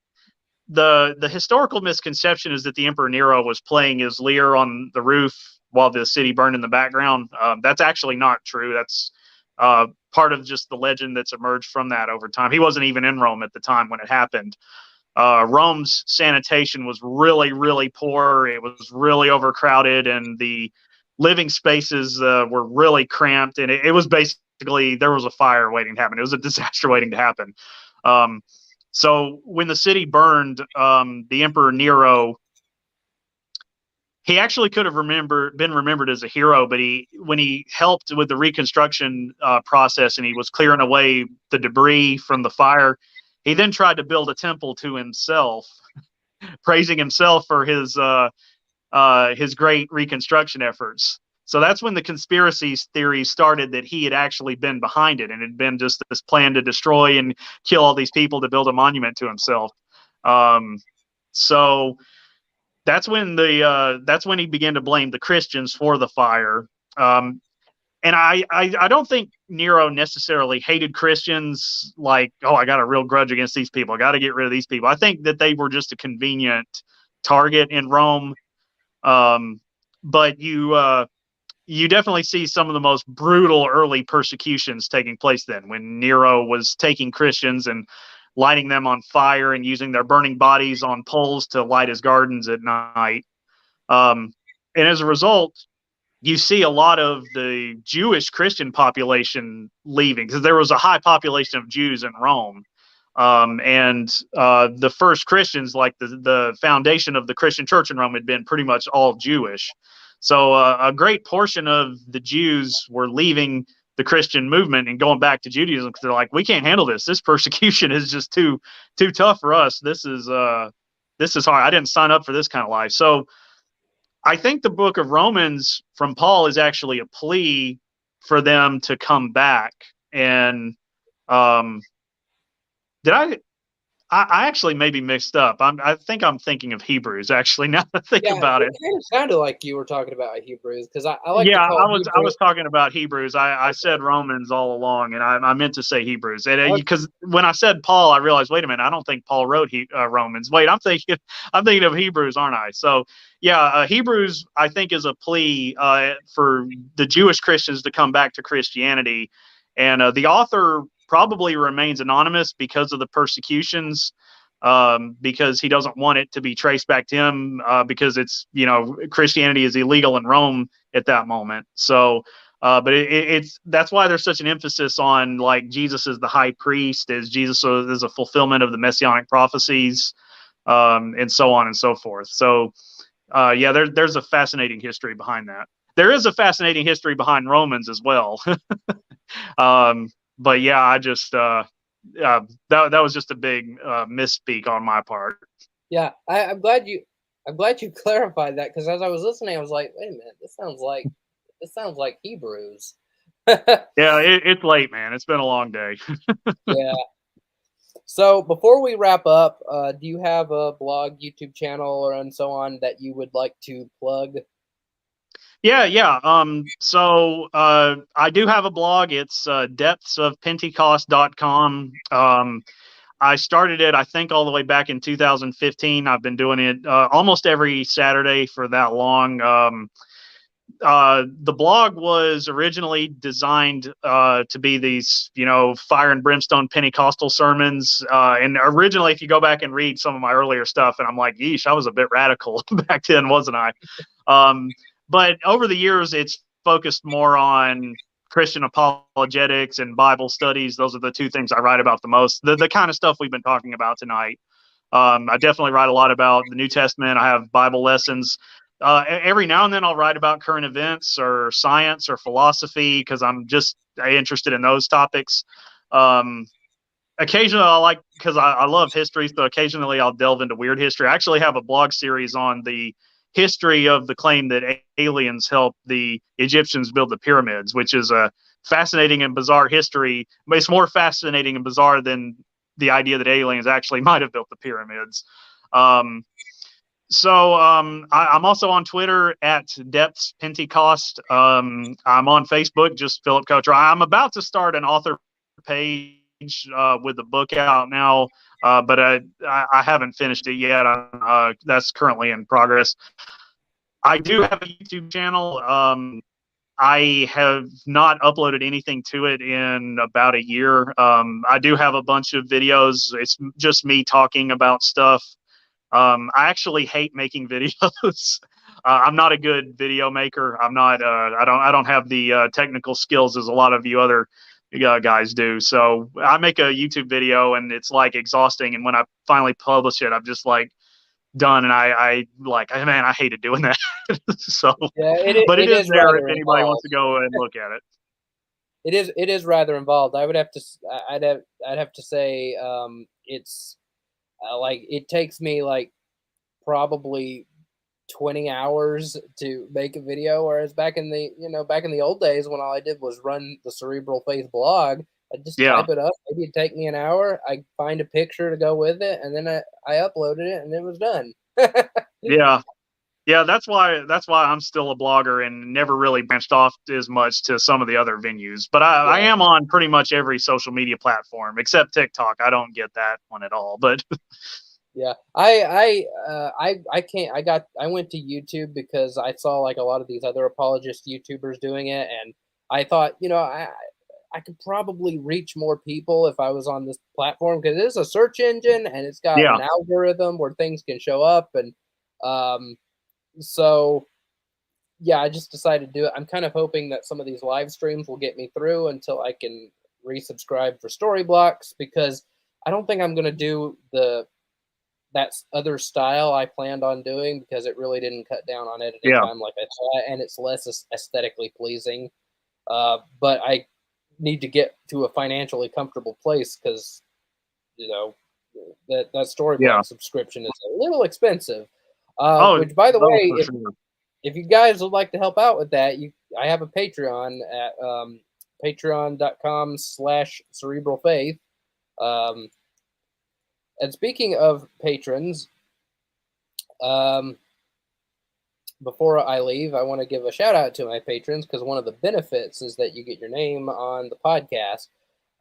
The historical misconception is that the Emperor Nero was playing his lyre on the roof while the city burned in the background. That's actually not true. That's part of just the legend that's emerged from that over time. He wasn't even in Rome at the time when it happened. Rome's sanitation was really, really poor. It was really overcrowded, and the living spaces were really cramped. And it was basically there was a fire waiting to happen. It was a disaster waiting to happen. Um, so when the city burned, the Emperor Nero, he actually could have been remembered as a hero, but when he helped with the reconstruction process and he was clearing away the debris from the fire, he then tried to build a temple to himself, praising himself for his great reconstruction efforts. So that's when the conspiracy theory started that he had actually been behind it and had been just this plan to destroy and kill all these people to build a monument to himself. So that's when he began to blame the Christians for the fire. And I don't think Nero necessarily hated Christians like, oh, I got a real grudge against these people. I got to get rid of these people. I think that they were just a convenient target in Rome. But you definitely see some of the most brutal early persecutions taking place then when Nero was taking Christians and lighting them on fire and using their burning bodies on poles to light his gardens at night. And as a result, you see a lot of the Jewish Christian population leaving because there was a high population of Jews in Rome. And the first Christians, like the foundation of the Christian church in Rome, had been pretty much all Jewish. So a great portion of the Jews were leaving the Christian movement and going back to Judaism because they're like, we can't handle this. This persecution is just too tough for us. This is hard. I didn't sign up for this kind of life. So I think the book of Romans from Paul is actually a plea for them to come back. And did I actually maybe mixed up. I think I'm thinking of Hebrews actually now that I think Yeah, about it. it kind of sounded like you were talking about Hebrews because I like to Yeah, call I Hebrew. was talking about Hebrews. I said Romans all along, and I meant to say Hebrews. And because when I said Paul, I realized, wait a minute, I don't think Paul wrote Romans. Wait, I'm thinking of Hebrews, aren't I? So yeah, Hebrews I think is a plea for the Jewish Christians to come back to Christianity, and the author probably remains anonymous because of the persecutions. Because he doesn't want it to be traced back to him, because it's Christianity is illegal in Rome at that moment. So, but it's that's why there's such an emphasis on like Jesus as the high priest, as Jesus is a fulfillment of the messianic prophecies, and so on and so forth. So, yeah, there's a fascinating history behind that. There is a fascinating history behind Romans as well. But yeah, I just that was just a big misspeak on my part. Yeah, I'm glad you clarified that because as I was listening, I was like, wait a minute, this sounds like Hebrews. Yeah, it's late, man. It's been a long day. Yeah. So before we wrap up, do you have a blog, YouTube channel, or and so on that you would like to plug? Yeah. So I do have a blog. It's depthsofpentecost.com. I started it, I think, all the way back in 2015. I've been doing it almost every Saturday for that long. The blog was originally designed to be these, fire and brimstone Pentecostal sermons. And originally, if you go back and read some of my earlier stuff, and I'm like, yeesh, I was a bit radical back then, wasn't I? But over the years, it's focused more on Christian apologetics and Bible studies. Those are the two things I write about the most. The kind of stuff we've been talking about tonight. I definitely write a lot about the New Testament. I have Bible lessons. Every now and then I'll write about current events or science or philosophy because I'm just interested in those topics. Occasionally I like, because I love history, so occasionally I'll delve into weird history. I actually have a blog series on the history of the claim that aliens helped the Egyptians build the pyramids, which is a fascinating and bizarre history. But it's more fascinating and bizarre than the idea that aliens actually might have built the pyramids. I'm also on Twitter at Depths Pentecost. I'm on Facebook, just Philip Cottraux. I'm about to start an author page with the book out now, but I haven't finished it yet. That's currently in progress. I do have a YouTube channel. I have not uploaded anything to it in about a year. I do have a bunch of videos. It's just me talking about stuff. I actually hate making videos. I'm not a good video maker. I'm not. I don't have the technical skills as a lot of you other guys do. So I make a YouTube video and it's like exhausting. And when I finally publish it, I'm just like done. And I like, man, I hated doing that. So, Yeah, but it it is is there if rather anybody wants involved. to go and look at it. It is rather involved. I would have to I'd have to say it's like it takes me like probably 20 hours to make a video, whereas back in the back in the old days when all I did was run the Cerebral Faith blog, I'd just Yeah. type it up. Maybe it'd take me an hour. I find a picture to go with it, and then I uploaded it, and it was done. Yeah. Yeah, that's why I'm still a blogger and never really branched off as much to some of the other venues. But I Yeah. am on pretty much every social media platform except TikTok. I don't get that one at all. But Yeah, I can't. I went to YouTube because I saw like a lot of these other apologist YouTubers doing it, and I thought, I could probably reach more people if I was on this platform because it is a search engine and it's got yeah, an algorithm where things can show up, and um, so yeah, I just decided to do it. I'm kind of hoping that some of these live streams will get me through until I can resubscribe for story blocks because I don't think I'm gonna do that other style I planned on doing because it really didn't cut down on editing yeah, time like I thought, and it's less aesthetically pleasing. But I need to get to a financially comfortable place because you know that story yeah. block subscription is a little expensive. Oh, Which, by the oh, way, for sure. if you guys would like to help out with that, I have a Patreon at patreon.com/cerebral faith. Um, and speaking of patrons, um, before I leave, I want to give a shout out to my patrons because one of the benefits is that you get your name on the podcast.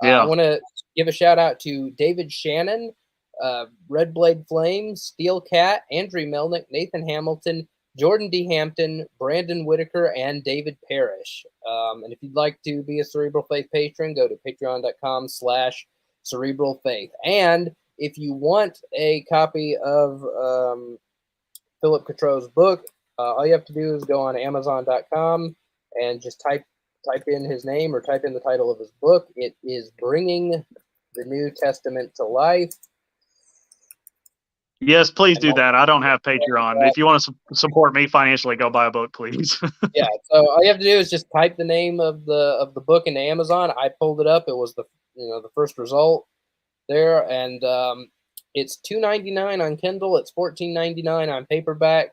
I Yeah, want to give a shout out to David Shannon, Red Blade Flames, Steel Cat, Andrew Melnick, Nathan Hamilton, Jordan D. Hampton, Brandon Whitaker, and David Parrish. And if you'd like to be a Cerebral Faith patron, go to patreon.com/Cerebral Faith. And if you want a copy of Philip Cottraux's book, all you have to do is go on Amazon.com and just type in his name or type in the title of his book. It is Bringing the New Testament to Life. yes, please And do that. I don't have Patreon. If you want to support me financially, go buy a book, please. yeah, so all you have to do is just type the name of the book into Amazon. I pulled it up. It was the first result there, and it's $2.99 on Kindle. It's $14.99 on paperback.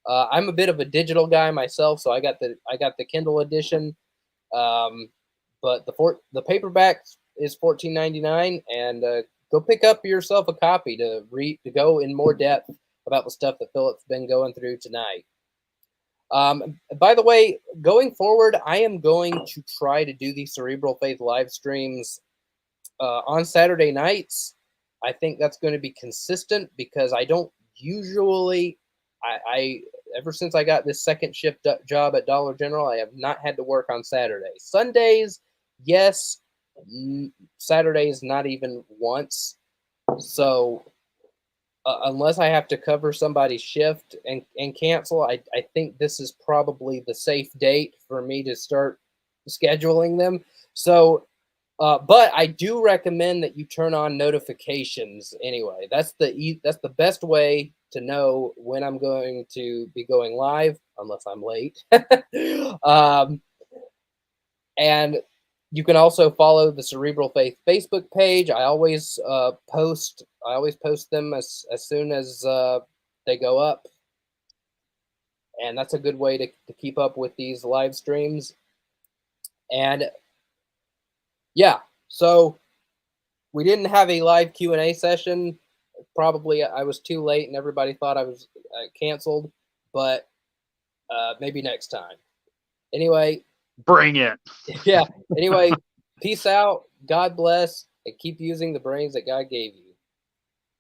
I'm a bit of a digital guy myself, so I got the Kindle edition. But the paperback is $14.99, and go pick up yourself a copy to go in more depth about the stuff that Philip's been going through tonight. By the way, going forward, I am going to try to do these Cerebral Faith live streams on Saturday nights. I think that's going to be consistent because I don't usually, ever since I got this second shift job at Dollar General, I have not had to work on Saturdays. Sundays, yes. Saturdays, not even once. So unless I have to cover somebody's shift and cancel, I think this is probably the safe date for me to start scheduling them. So, but I do recommend that you turn on notifications anyway. That's the best way to know when I'm going to be going live, unless I'm late. And you can also follow the Cerebral Faith Facebook page. I always post them as soon as they go up, and that's a good way to keep up with these live streams. And yeah, so we didn't have a live Q&A session. Probably I was too late and everybody thought I was canceled, but maybe next time. Anyway, bring it. Yeah. Anyway, peace out. God bless, and keep using the brains that God gave you.